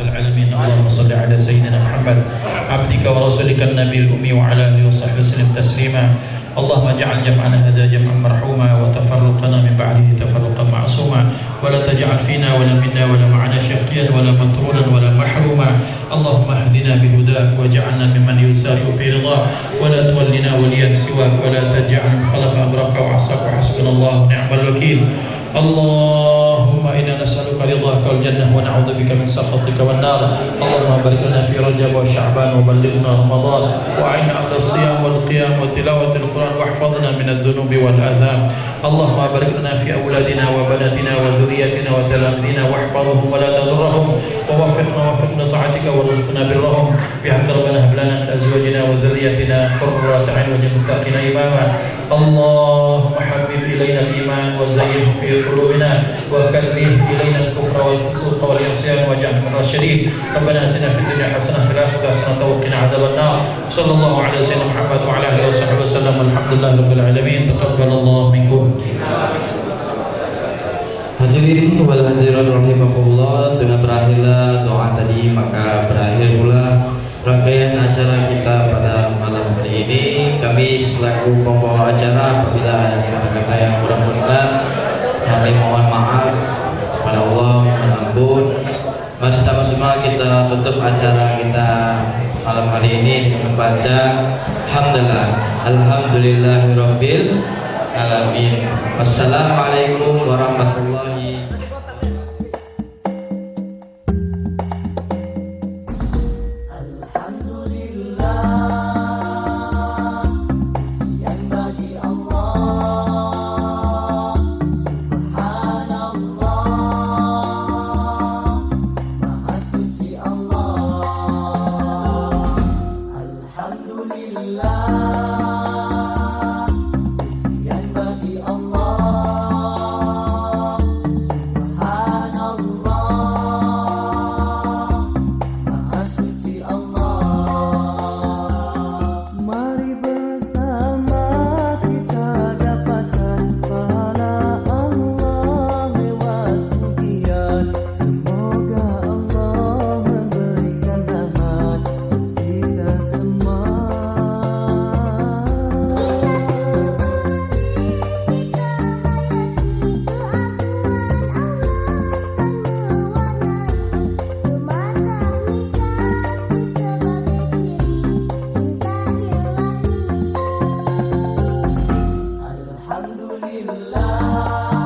Alhamdulillahirrahmanirrahim. Allahumma salli ala sayyidina Muhammad abdika wa rasulika an-nabiyil ummi wa ala alihi wa sahbihi wasallam taslima. Allahumma ja'al jam'ana hadha jam'an marhuma wa tafarruqana min ba'dihi tafarruqan ma'suma wa la taj'al fina wa la minna wa la ma'ana shaqiyan wa la matrudan wa la mahruma. Allahumma hdina bihudak waj'alna mimman yusari'u fi ridha wa la tuwallina waliyan siwak wa la taj'al khalafa amraka wa 'asaka wa hasbunallahu wa ni'mal wakeel. Allahumma inna nas'aluka ridhaka wal jannah wa na'udzubika min sakhatika wan nar. Allahumma barik lana fi Rajab wa Sya'ban wa ballighna Ramadan wa a'inna 'ala as-siyam wal qiyam wa tilawati al-Qur'an واحفظنا من الذنوب والآثام. اللهم بارك لنا في أولادنا وبناتنا وذرياتنا وتلامذنا واحفظهم ولا تضرهم ووفقنا لطاعتك وارزقنا برهم بحق ربنا هب لنا من أزواجنا وذرياتنا قرة أعين واجعل المتقين إماما. اللهم حبب إلينا الإيمان وزينه في قلوبنا وكره إلينا الكفر والفسوق والعصيان واجعلنا من الراشدين. ربنا آتنا في الدنيا حسنة وفي الآخرة حسنة وقنا عذاب النار. صلى الله على سيدنا محمد وعلى آله وصحبه وسلم. Alhamdulillah rabbil alamin. Taqabbalallahu minkum. Hadirin wal hadirat rahimakumullah, dengan berakhirlah doa tadi maka berakhir pula rangkaian acara kita pada malam hari ini. Kami selaku pembawa acara apabila ada kata-kata yang kurang berkenan, kami mohon maaf kepada Allah, mohon ampun. Mari sama-sama kita tutup acara kita malam hari ini dengan membaca Alhamdulillahirabbil alamin. Wassalamualaikum warahmatullahi Alhamdulillah.